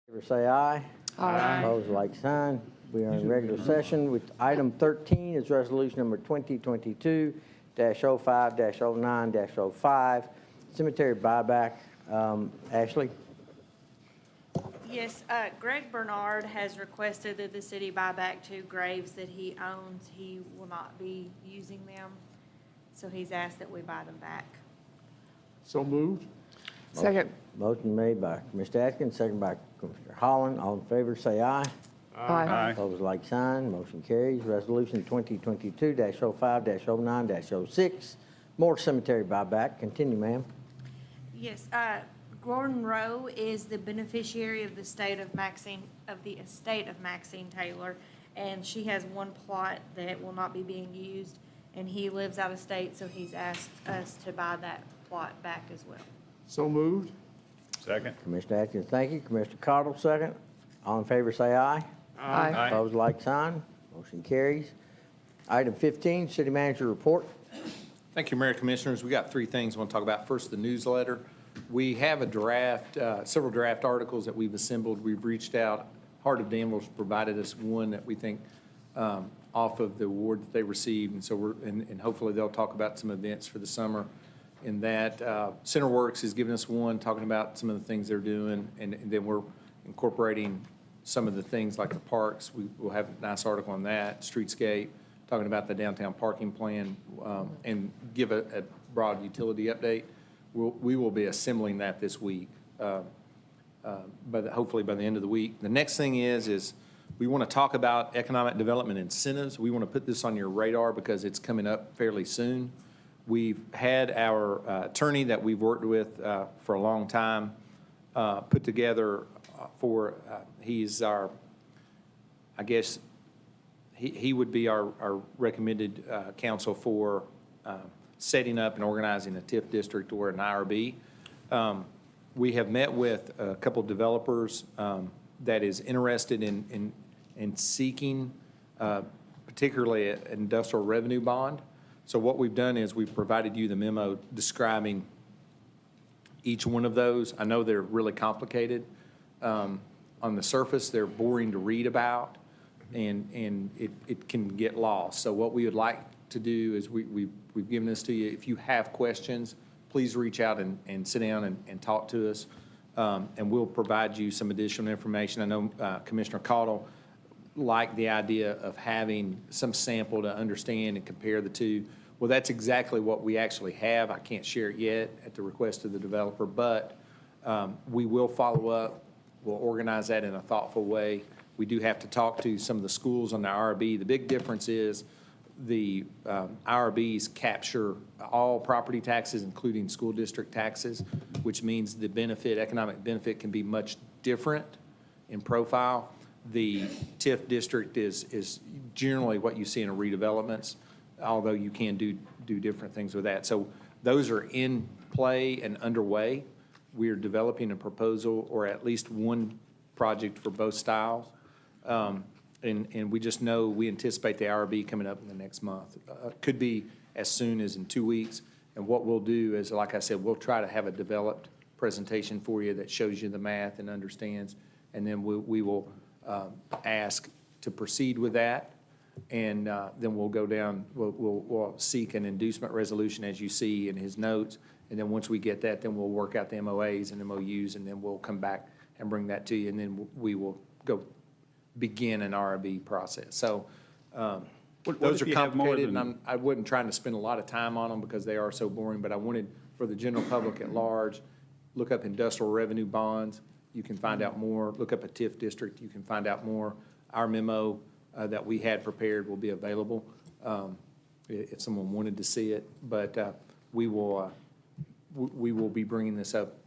Favor say aye. Aye. Opposed, like sign. We are in regular session with item 13 is resolution number 2022-05-09-05, cemetery buyback. Ashley? Yes, Greg Bernard has requested that the city buy back 2 graves that he owns. He will not be using them, so he's asked that we buy them back. So moved. Second. Motion made by Commissioner Atkins, second by Commissioner Holland. All in favor, say aye. Aye. Opposed, like sign. Motion carries. Resolution 2022-05-09-06, more cemetery buyback. Continue, ma'am. Yes, Gordon Rowe is the beneficiary of the estate of Maxine Taylor, and she has 1 plot that will not be being used, and he lives out of state, so he's asked us to buy that plot back as well. So moved. Second. Commissioner Atkins, thank you. Commissioner Cottle, second. All in favor, say aye. Aye. Opposed, like sign. Motion carries. Item 15, city manager report. Thank you, Mayor Commissioners. We got 3 things I want to talk about. First, the newsletter. We have a draft, several draft articles that we've assembled. We've reached out. Heart of Danville's provided us one that we think off of the award that they received, and so and hopefully they'll talk about some events for the summer. In that, CenterWorks has given us one talking about some of the things they're doing, and then we're incorporating some of the things like the parks. We'll have a nice article on that. Streetscape, talking about the downtown parking plan, and give a broad utility update. We will be assembling that this week, hopefully by the end of the week. The next thing is we want to talk about economic development incentives. We want to put this on your radar because it's coming up fairly soon. We've had our attorney that we've worked with for a long time put together he's our, I guess, he would be our recommended counsel for setting up and organizing a TIF district or an IRB. We have met with a couple of developers that is interested in seeking particularly an industrial revenue bond. So what we've done is we've provided you the memo describing each one of those. I know they're really complicated. On the surface, they're boring to read about, and it can get lost. So what we would like to do is we've given this to you. If you have questions, please reach out and sit down and talk to us, and we'll provide you some additional information. I know Commissioner Cottle liked the idea of having some sample to understand and compare the two. Well, that's exactly what we actually have. I can't share it yet at the request of the developer, but we will follow up. We'll organize that in a thoughtful way. We do have to talk to some of the schools on the IRB. The big difference is the IRBs capture all property taxes, including school district taxes, which means the economic benefit can be much different in profile. The TIF district is generally what you see in redevelopments, although you can do different things with that. So those are in play and underway. We are developing a proposal, or at least one project for both styles. And we just know we anticipate the IRB coming up in the next month. Could be as soon as in 2 weeks. And what we'll do is, like I said, we'll try to have a developed presentation for you that shows you the math and understands. And then we will ask to proceed with that. And then we'll go down, we'll seek an inducement resolution, as you see in his notes. And then once we get that, then we'll work out the MOAs and MOUs, and then we'll come back and bring that to you. And then we will go begin an RB process. So those are complicated, and I wasn't trying to spend a lot of time on them because they are so boring, but I wanted for the general public at large, look up industrial revenue bonds. You can find out more. Look up a TIF district. You can find out more. Our memo that we had prepared will be available if someone wanted to see it. But we will be bringing this up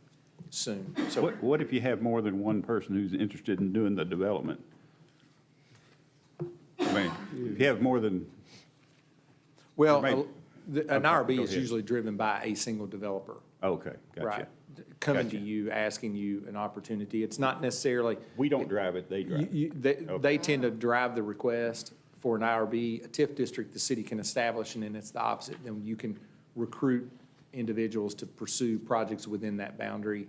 soon. So What if you have more than one person who's interested in doing the development? I mean, if you have more than... Well, Maybe. an Okay, IRB go is ahead. usually driven by a single developer. Okay, gotcha. Right. Coming to Gotcha. you, asking you an opportunity. It's not necessarily. We don't drive it, they drive it. They tend to drive the request for an IRB. A TIF district, the city can establish, and then it's the opposite. Then you can recruit individuals to pursue projects within that boundary.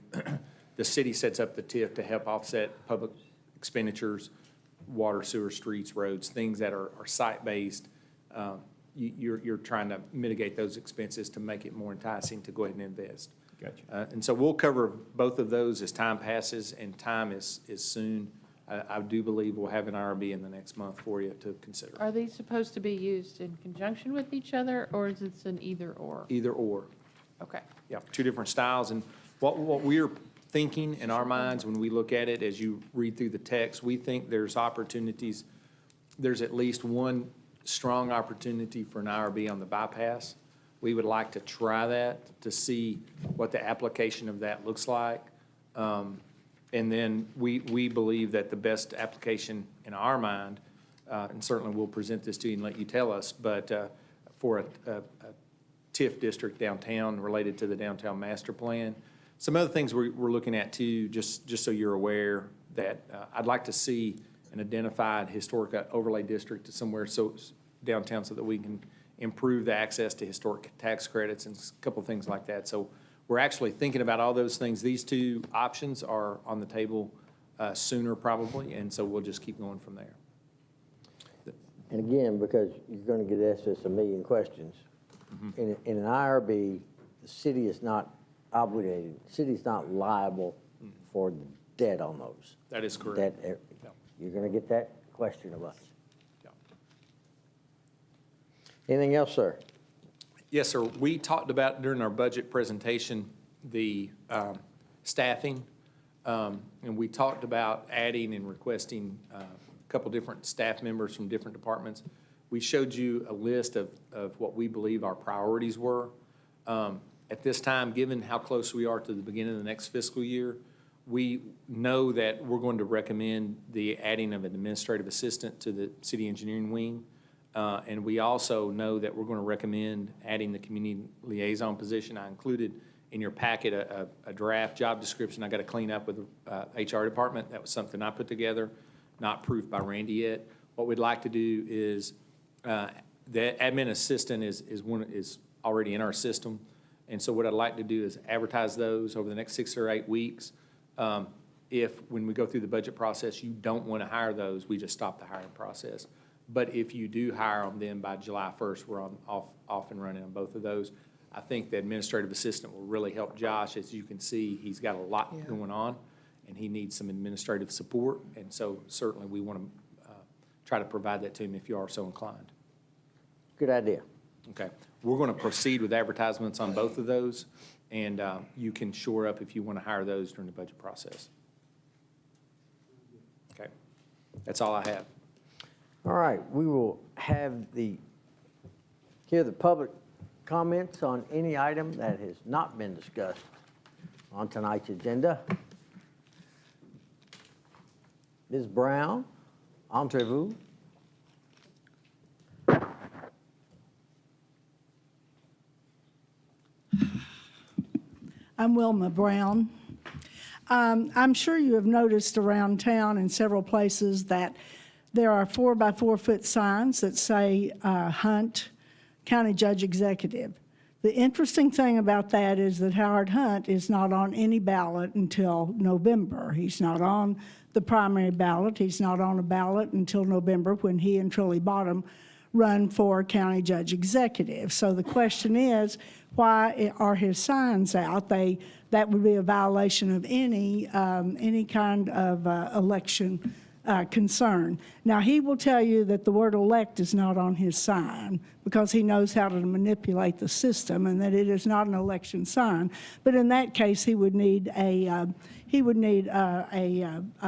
the city sets up the TIF to help offset public expenditures, water, sewer, streets, roads, things that are site-based. You're trying to mitigate those expenses to make it more enticing to go ahead and invest. Gotcha. And so we'll cover both of those as time passes, and time is soon. I do believe we'll have an IRB in the next month for you to consider. Are these supposed to be used in conjunction with each other, or is it an either-or? Either or. Okay. Yeah, two different styles. And what we're thinking in our minds when we look at it, as you read through the text, we think there's opportunities. There's at least one strong opportunity for an IRB on the bypass. We would like to try that to see what the application of that looks like. And then we believe that the best application in our mind, and certainly we'll present this to you and let you tell us, but for a TIF district downtown related to the downtown master plan. Some other things we're looking at too, just so you're aware, that I'd like to see an identified historic overlay district to somewhere downtown so that we can improve the access to historic tax credits and a couple of things like that. So we're actually thinking about all those things. These two options are on the table sooner probably, and so we'll just keep going from there. And again, because you're going to get asked this a million questions, in an IRB, the city is not obligated, the city's not liable for the debt on those. That is correct. You're going to get that question of us. Yeah. Anything else, sir? Yes, sir. We talked about during our budget presentation the staffing, and we talked about adding and requesting a couple different staff members from different departments. We showed you a list of what we believe our priorities were. At this time, given how close we are to the beginning of the next fiscal year, we know that we're going to recommend the adding of an administrative assistant to the city engineering wing. And we also know that we're going to recommend adding the community liaison position. I included in your packet a draft job description I got to clean up with the HR department. That was something I put together, not approved by Randy yet. What we'd like to do is the admin assistant is already in our system. And so what I'd like to do is advertise those over the next 6 or 8 weeks. If, when we go through the budget process, you don't want to hire those, we just stop the hiring process. But if you do hire them, then by July 1st, we're off and running on both of those. I think the administrative assistant will really help Josh. As you can see, he's got a lot going on, and he needs some administrative support. And so certainly we want to try to provide that to him if you are so inclined. Good idea. Okay. We're going to proceed with advertisements on both of those, and you can shore up if you want to hire those during the budget process. Okay. That's all I have. All right, we will hear the public comments on any item that has not been discussed on tonight's agenda. Ms. Brown, entrez-vous. I'm Wilma Brown. I'm sure you have noticed around town in several places that there are 4-by-4 foot signs that say Hunt, County Judge Executive. The interesting thing about that is that Howard Hunt is not on any ballot until November. He's not on the primary ballot. He's not on a ballot until November when he and Trilly Bottom run for County Judge Executive. So the question is, why are his signs out? That would be a violation of any kind of election concern. Now, he will tell you that the word elect is not on his sign because he knows how to manipulate the system and that it is not an election sign. But in that case, he would need a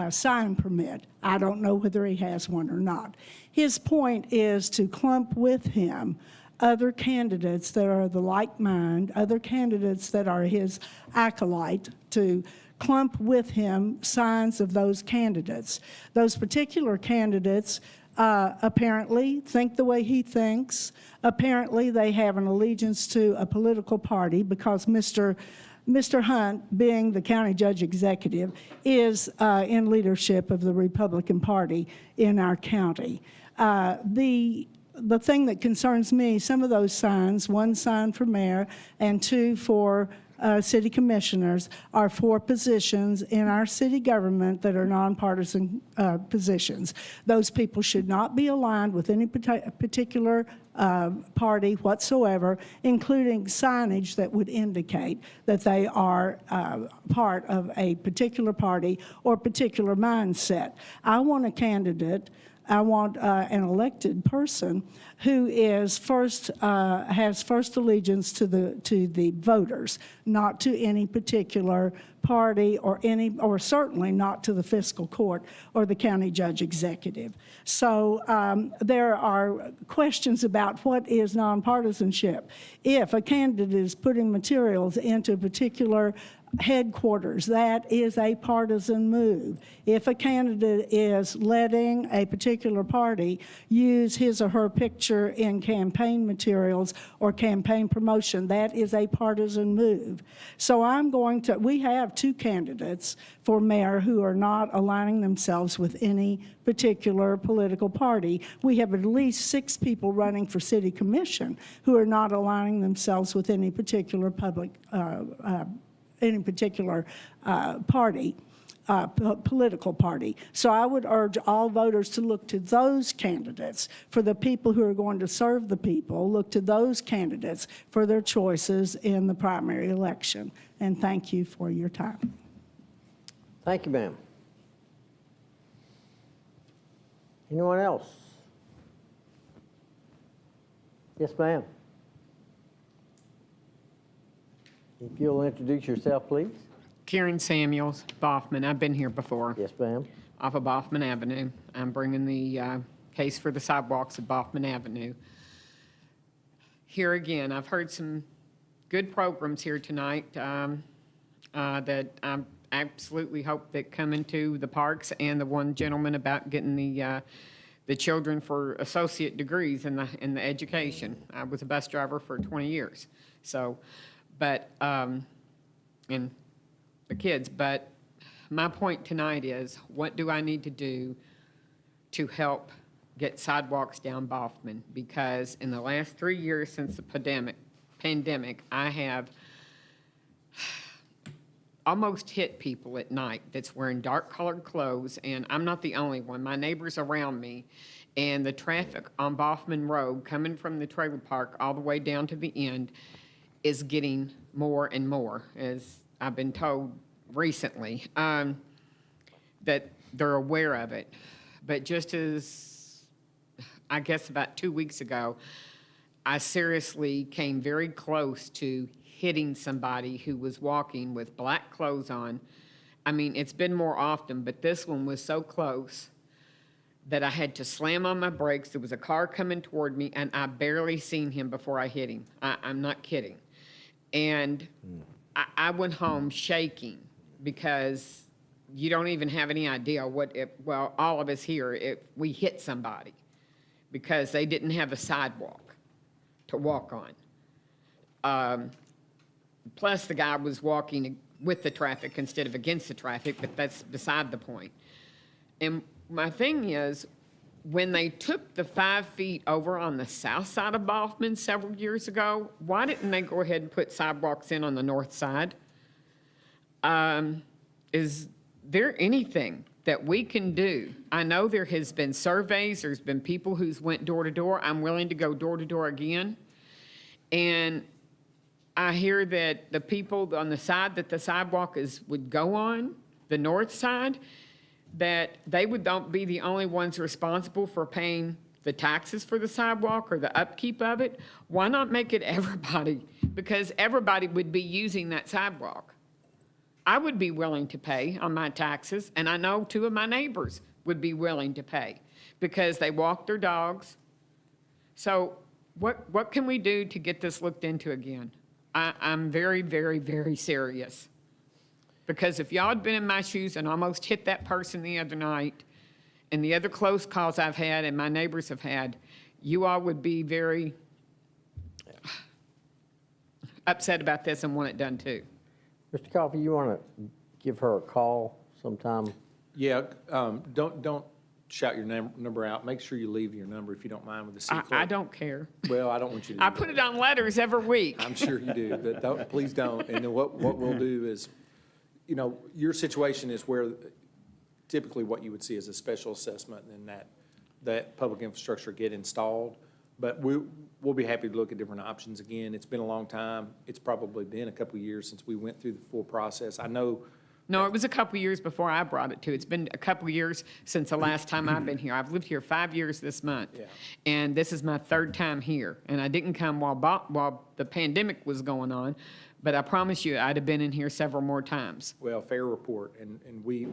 sign permit. I don't know whether he has one or not. His point is to clump with him other candidates that are the like mind, other candidates that are his acolyte, to clump with him signs of those candidates. Those particular candidates apparently think the way he thinks. Apparently they have an allegiance to a political party because Mr. Hunt, being the county judge executive, is in leadership of the Republican Party in our county. The thing that concerns me, some of those signs, one sign for mayor and two for city commissioners are for positions in our city government that are nonpartisan positions. Those people should not be aligned with any particular party whatsoever, including signage that would indicate that they are part of a particular party or particular mindset. I want a candidate, I want an elected person who is first, has first allegiance to the voters, not to any particular party or certainly not to the fiscal court or the county judge executive. So there are questions about what is nonpartisanship. If a candidate is putting materials into a particular headquarters, that is a partisan move. If a candidate is letting a particular party use his or her picture in campaign materials or campaign promotion, that is a partisan move. So we have 2 candidates for mayor who are not aligning themselves with any particular political party. We have at least 6 people running for city commission who are not aligning themselves with any particular party, political party. So I would urge all voters to look to those candidates for the people who are going to serve the people. Look to those candidates for their choices in the primary election. And thank you for your time. Thank you, ma'am. Anyone else? Yes, ma'am. If you'll introduce yourself, please. Karen Samuels, Boffman. I've been here before. Yes, ma'am. Off of Boffman Avenue. I'm bringing the case for the sidewalks at Boffman Avenue. Here again, I've heard some good programs here tonight that I absolutely hope that come into the parks, and the one gentleman about getting the children for associate degrees in the education. I was a bus driver for 20 years. So, but, and the kids, but my point tonight is, what do I need to do to help get sidewalks down Boffman? Because in the last 3 years since the pandemic, I have almost hit people at night that's wearing dark colored clothes, and I'm not the only one. My neighbors around me, and the traffic on Boffman Road coming from the trailer park all the way down to the end is getting more and more, as I've been told recently, that they're aware of it. But just as, I guess about 2 weeks ago, I seriously came very close to hitting somebody who was walking with black clothes on. I mean, it's been more often, but this one was so close that I had to slam on my brakes. There was a car coming toward me, and I barely seen him before I hit him. I'm not kidding. And I went home shaking, because you don't even have any idea well, all of us here, if we hit somebody because they didn't have a sidewalk to walk on. Plus, the guy was walking with the traffic instead of against the traffic, but that's beside the point. And my thing is, when they took the 5 feet over on the south side of Boffman several years ago, why didn't they go ahead and put sidewalks in on the north side? Is there anything that we can do? I know there has been surveys, there's been people who's went door to door. I'm willing to go door to door again. And I hear that the people on the side that the sidewalk would go on, the north side, that they would not be the only ones responsible for paying the taxes for the sidewalk or the upkeep of it. Why not make it everybody? Because everybody would be using that sidewalk. I would be willing to pay on my taxes, and I know 2 of my neighbors would be willing to pay because they walk their dogs. So what can we do to get this looked into again? I'm very, very, very serious. Because if y'all had been in my shoes and almost hit that person the other night, and the other close calls I've had and my neighbors have had, you all would be very upset about this and want it done too. Mr. Coffey, you want to give her a call sometime? Yeah, don't shout your number out. Make sure you leave your number if you don't mind with the city I clerk. don't care. Well, I don't want you to. I do put that. it on letters every week. I'm sure you do, but please don't. And then what we'll do is, your situation is where typically what you would see is a special assessment and then that public infrastructure get installed. But we'll be happy to look at different options again. It's been a long time. It's probably been a couple of years since we went through the full process. I know. No, it was a couple of years before I brought it to. It's been a couple of years since the last time I've been here. I've lived here 5 years this month. Yeah. And this is my third time here. And I didn't come while the pandemic was going on, but I promise you, I'd have been in here several more times. Well, fair report, and we,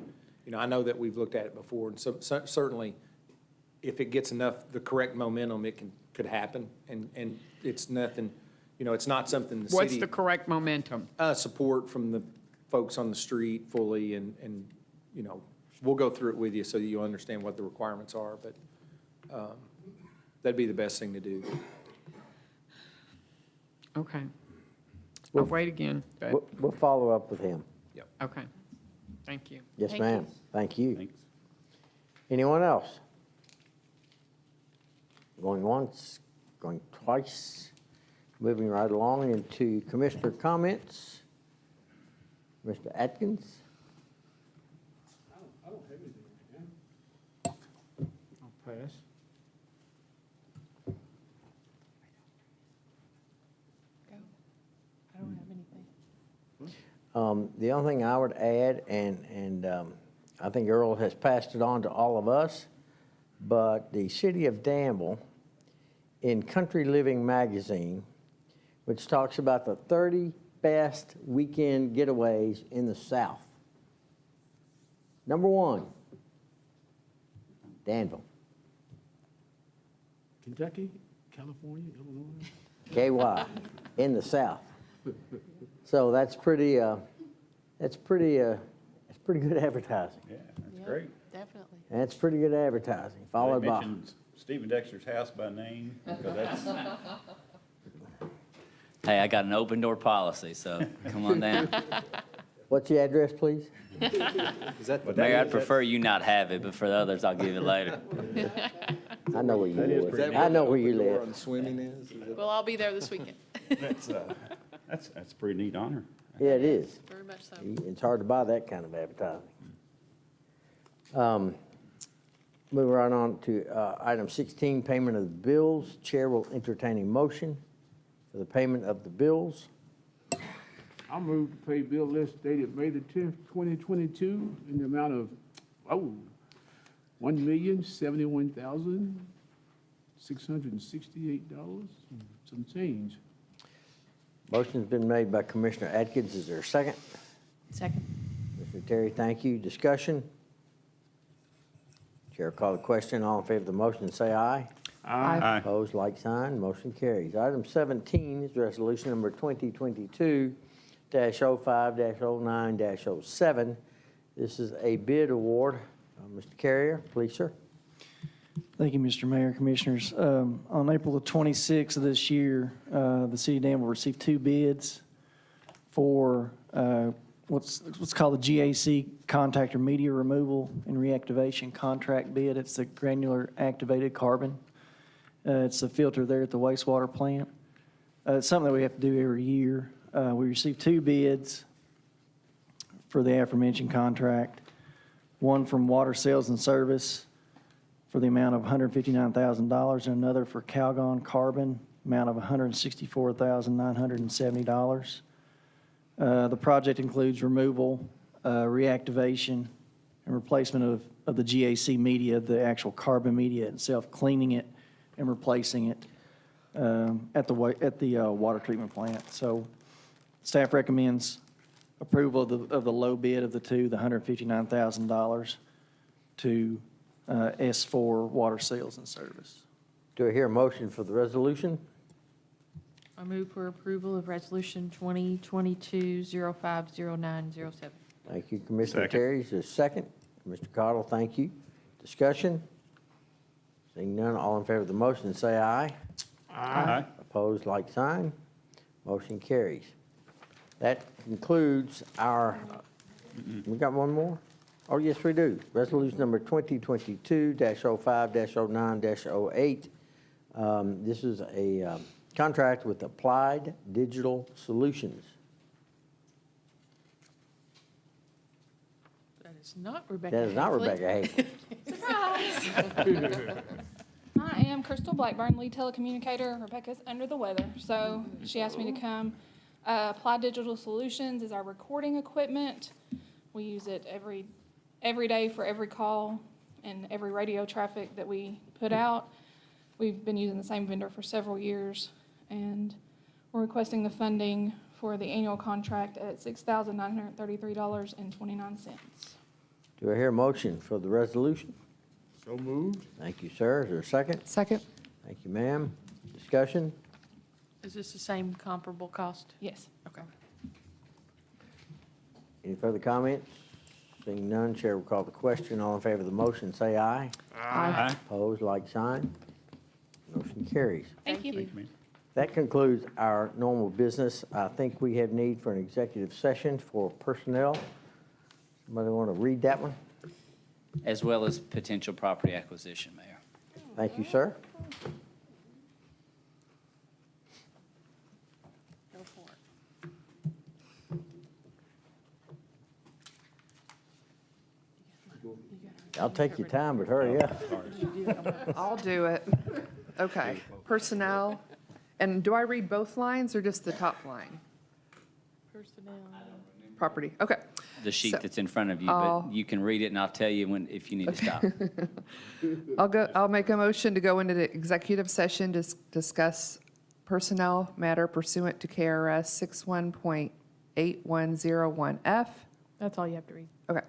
I know that we've looked at it before, and so certainly, if it gets the correct momentum, it could happen, and it's nothing, it's not something the city. What's the correct momentum? Support from the folks on the street fully, and we'll go through it with you so that you'll understand what the requirements are, but that'd be the best thing to do. Okay. I'll wait again, but, We'll follow up with him. okay. Thank you. Yes, Thank ma'am. you. Thank you. Thanks. Anyone else? Going once, going twice. Moving right along into commissioner comments. Mr. Atkins? I don't have anything right now. I'll pass. Go. I don't have anything. The only thing I would add, and I think Earl has passed it on to all of us, but the city of Danville, in Country Living magazine, which talks about the 30 best weekend getaways in the South. Number 1, Danville, Kentucky, California, Illinois. KY, in the South. So that's pretty good advertising. Yeah, that's Yep, great. Definitely. That's pretty good advertising, They followed by. mentioned Stephen Dexter's house by name, because that's, Hey, I got an open door policy, so come on down. What's the address, please? Is that but Mayor, that I'd is, prefer you not have it, but for the others, I'll give it later. I know where you That is live. pretty I know where you Where live. the swimming is? Well, I'll be there this weekend. that's a pretty neat honor. Yeah, it is. Very much so. It's hard to buy that kind of advertising. Moving right on to item 16, payment of the bills. Chair will entertain a motion for the payment of the bills. I move to pay bill list dated May the 10th, 2022, in the amount of, $1,071,668, some change. Motion's been made by Commissioner Atkins. Is there a second? Second. Mr. Terry, thank you. Discussion? Chair will call the question. All in favor of the motion, say aye. Aye. Opposed, like sign, motion carries. Item 17 is resolution number 2022-05-09-07. This is a bid award. Mr. Carrier, please, sir. Thank you, Mr. Mayor, Commissioners. On April the 26th of this year, the city of Danville received 2 bids for what's called the GAC contactor media removal and reactivation contract bid. It's the granular activated carbon. It's a filter there at the wastewater plant. It's something that we have to do every year. We received 2 bids for the aforementioned contract, one from Water Sales and Service for the amount of $159,000, and another for Calgon Carbon, amount of $164,970. The project includes removal, reactivation, and replacement of the GAC media, the actual carbon media itself, cleaning it and replacing it at the water treatment plant. So staff recommends approval of the low bid of the 2, the $159,000, to S4 Water Sales and Service. Do I hear a motion for the resolution? I move for approval of Resolution 2022-05-0907. Thank you, Commissioner Second. Terry. Is there a second? Mr. Cottle, thank you. Discussion? Seeing none, all in favor of the motion, say aye. Aye. Opposed, like sign. Motion carries. That concludes our, we got one more? Oh, yes, we do. Resolution number 2022-05-09-08. This is a contract with Applied Digital Solutions. That is not Rebecca. That is not Hafley. Rebecca Hayes. I am Crystal Blackburn, lead telecommunicator. Rebecca's under the weather, so she asked me to come. Applied Digital Solutions is our recording equipment. We use it every day for every call and every radio traffic that we put out. We've been using the same vendor for several years, and we're requesting the funding for the annual contract at $6,933.29. Do I hear a motion for the resolution? So moved. Thank you, sir. Is there a second? Second? Thank you, ma'am. Discussion? Is this the same comparable cost? Yes. Okay. Any further comments? Seeing none, Chair will call the question. All in favor of the motion, say aye. Aye. Opposed, like sign. Motion carries. Thank you. Thank you, ma'am. That concludes our normal business. I think we have need for an executive session for personnel. Somebody want to read that one? As well as potential property acquisition, Mayor. Thank you, sir. Go for it. I'll take your time, but hurry up. I'll do it. Okay, personnel. And do I read both lines or just the top line? Personnel. Property, okay. The sheet So- that's in front of you, I'll- but you can read it and I'll tell you when, if you need to stop. I'll make a motion to go into the executive session to discuss personnel matter pursuant to KRS 61.8101F. That's all you have to read. Okay.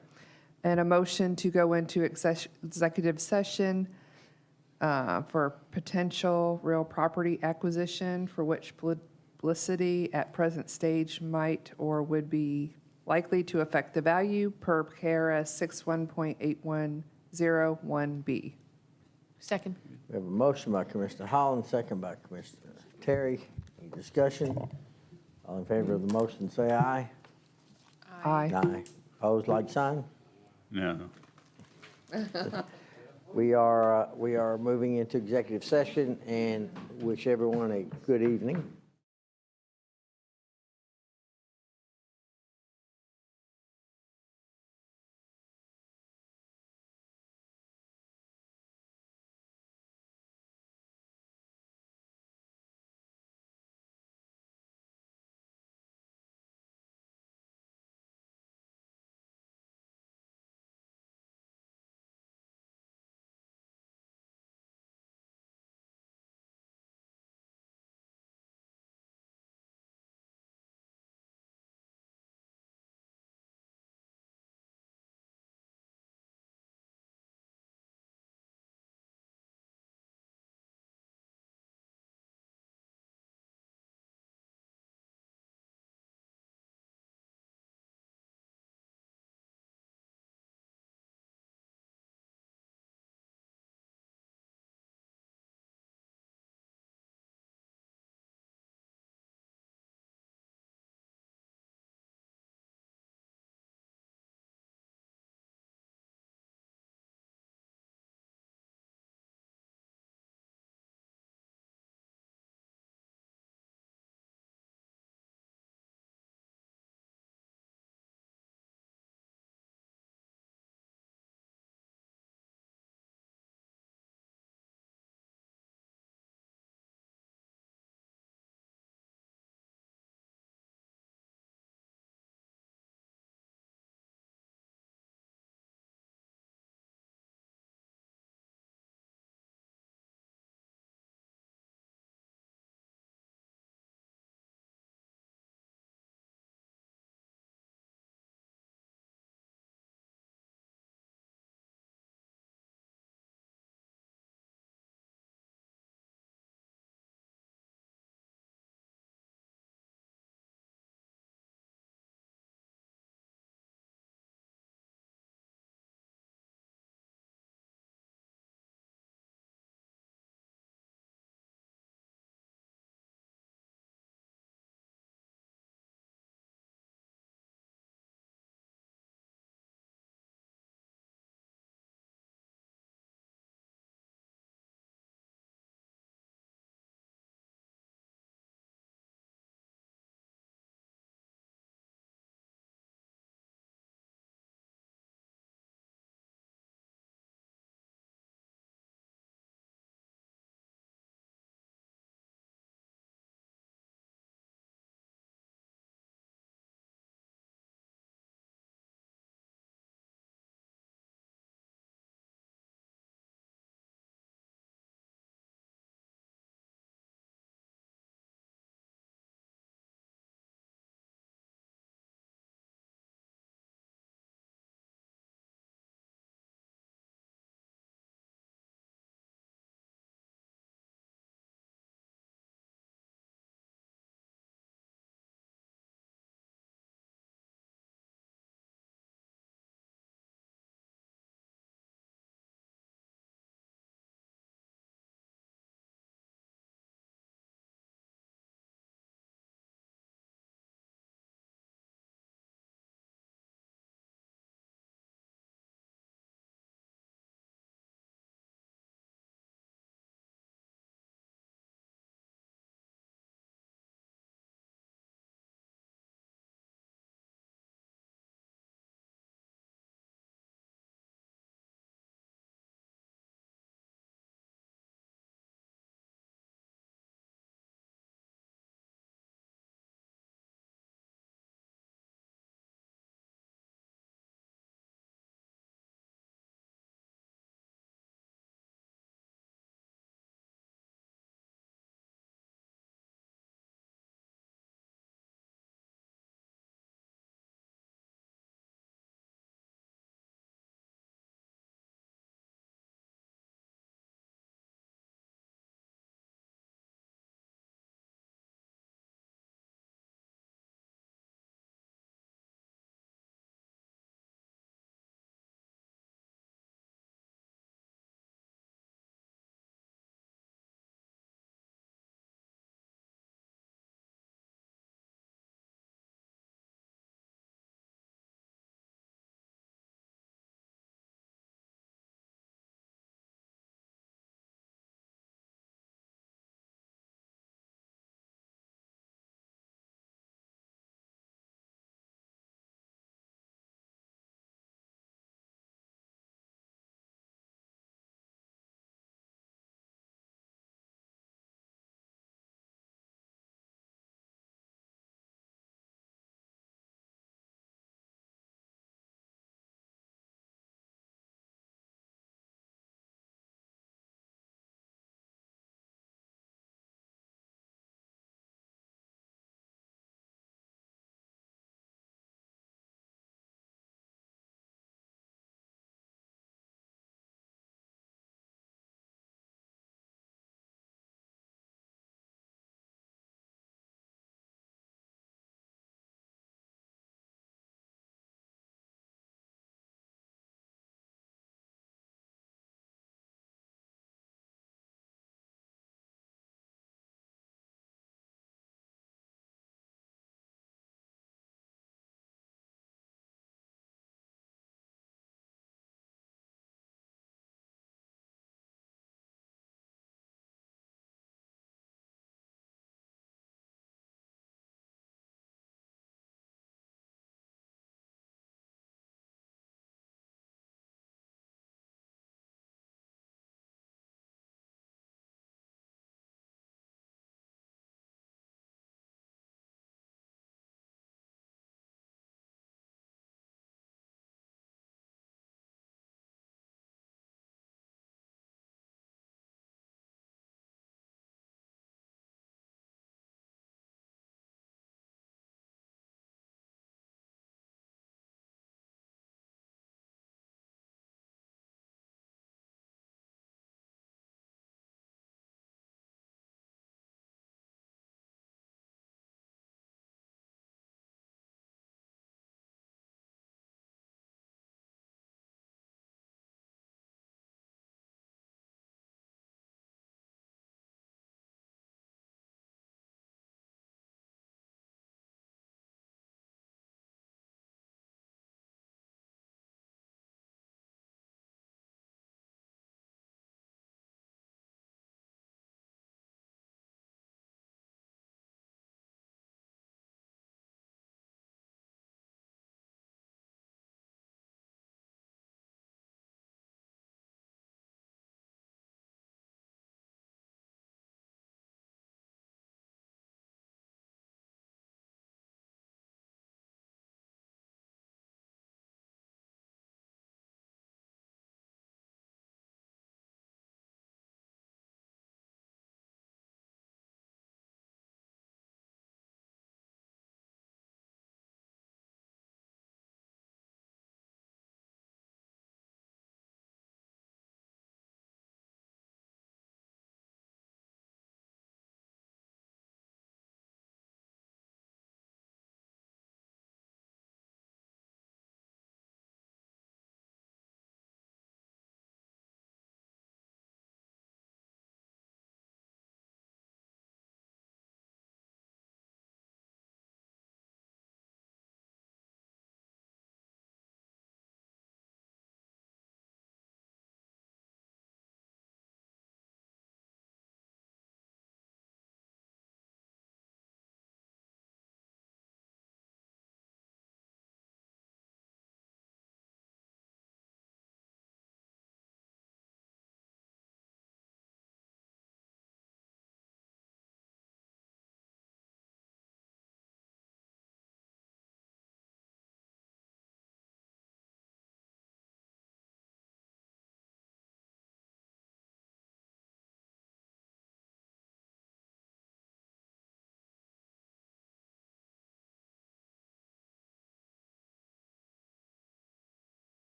And a motion to go into executive session for potential real property acquisition for which publicity at present stage might or would be likely to affect the value per KRS 61.8101B. Second. We have a motion by Commissioner Holland, second by Commissioner Terry. Any discussion? All in favor of the motion, say aye. Aye. Aye. Opposed, like sign. No. We are moving into executive session and wish everyone a good evening.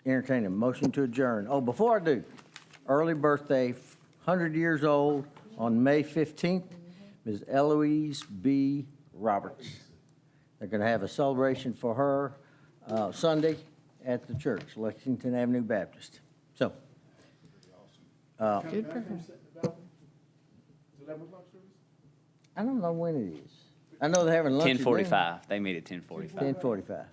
Entertain a motion to adjourn. Oh, before I do, early birthday, 100 years old on May 15th, Ms. Eloise B. Roberts. They're going to have a celebration for her Sunday at the church, Lexington Avenue Baptist. So, Good for her. I don't know when it is. I know they're having lunch. at 10:45. They meet at 10:45. 10:45.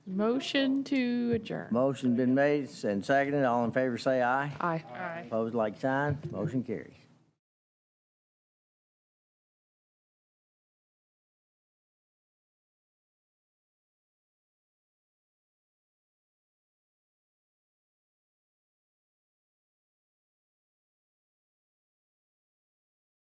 Motion to adjourn. Motion been made and seconded. All in favor say aye. Aye. Aye. Opposed, like sign. Motion carries.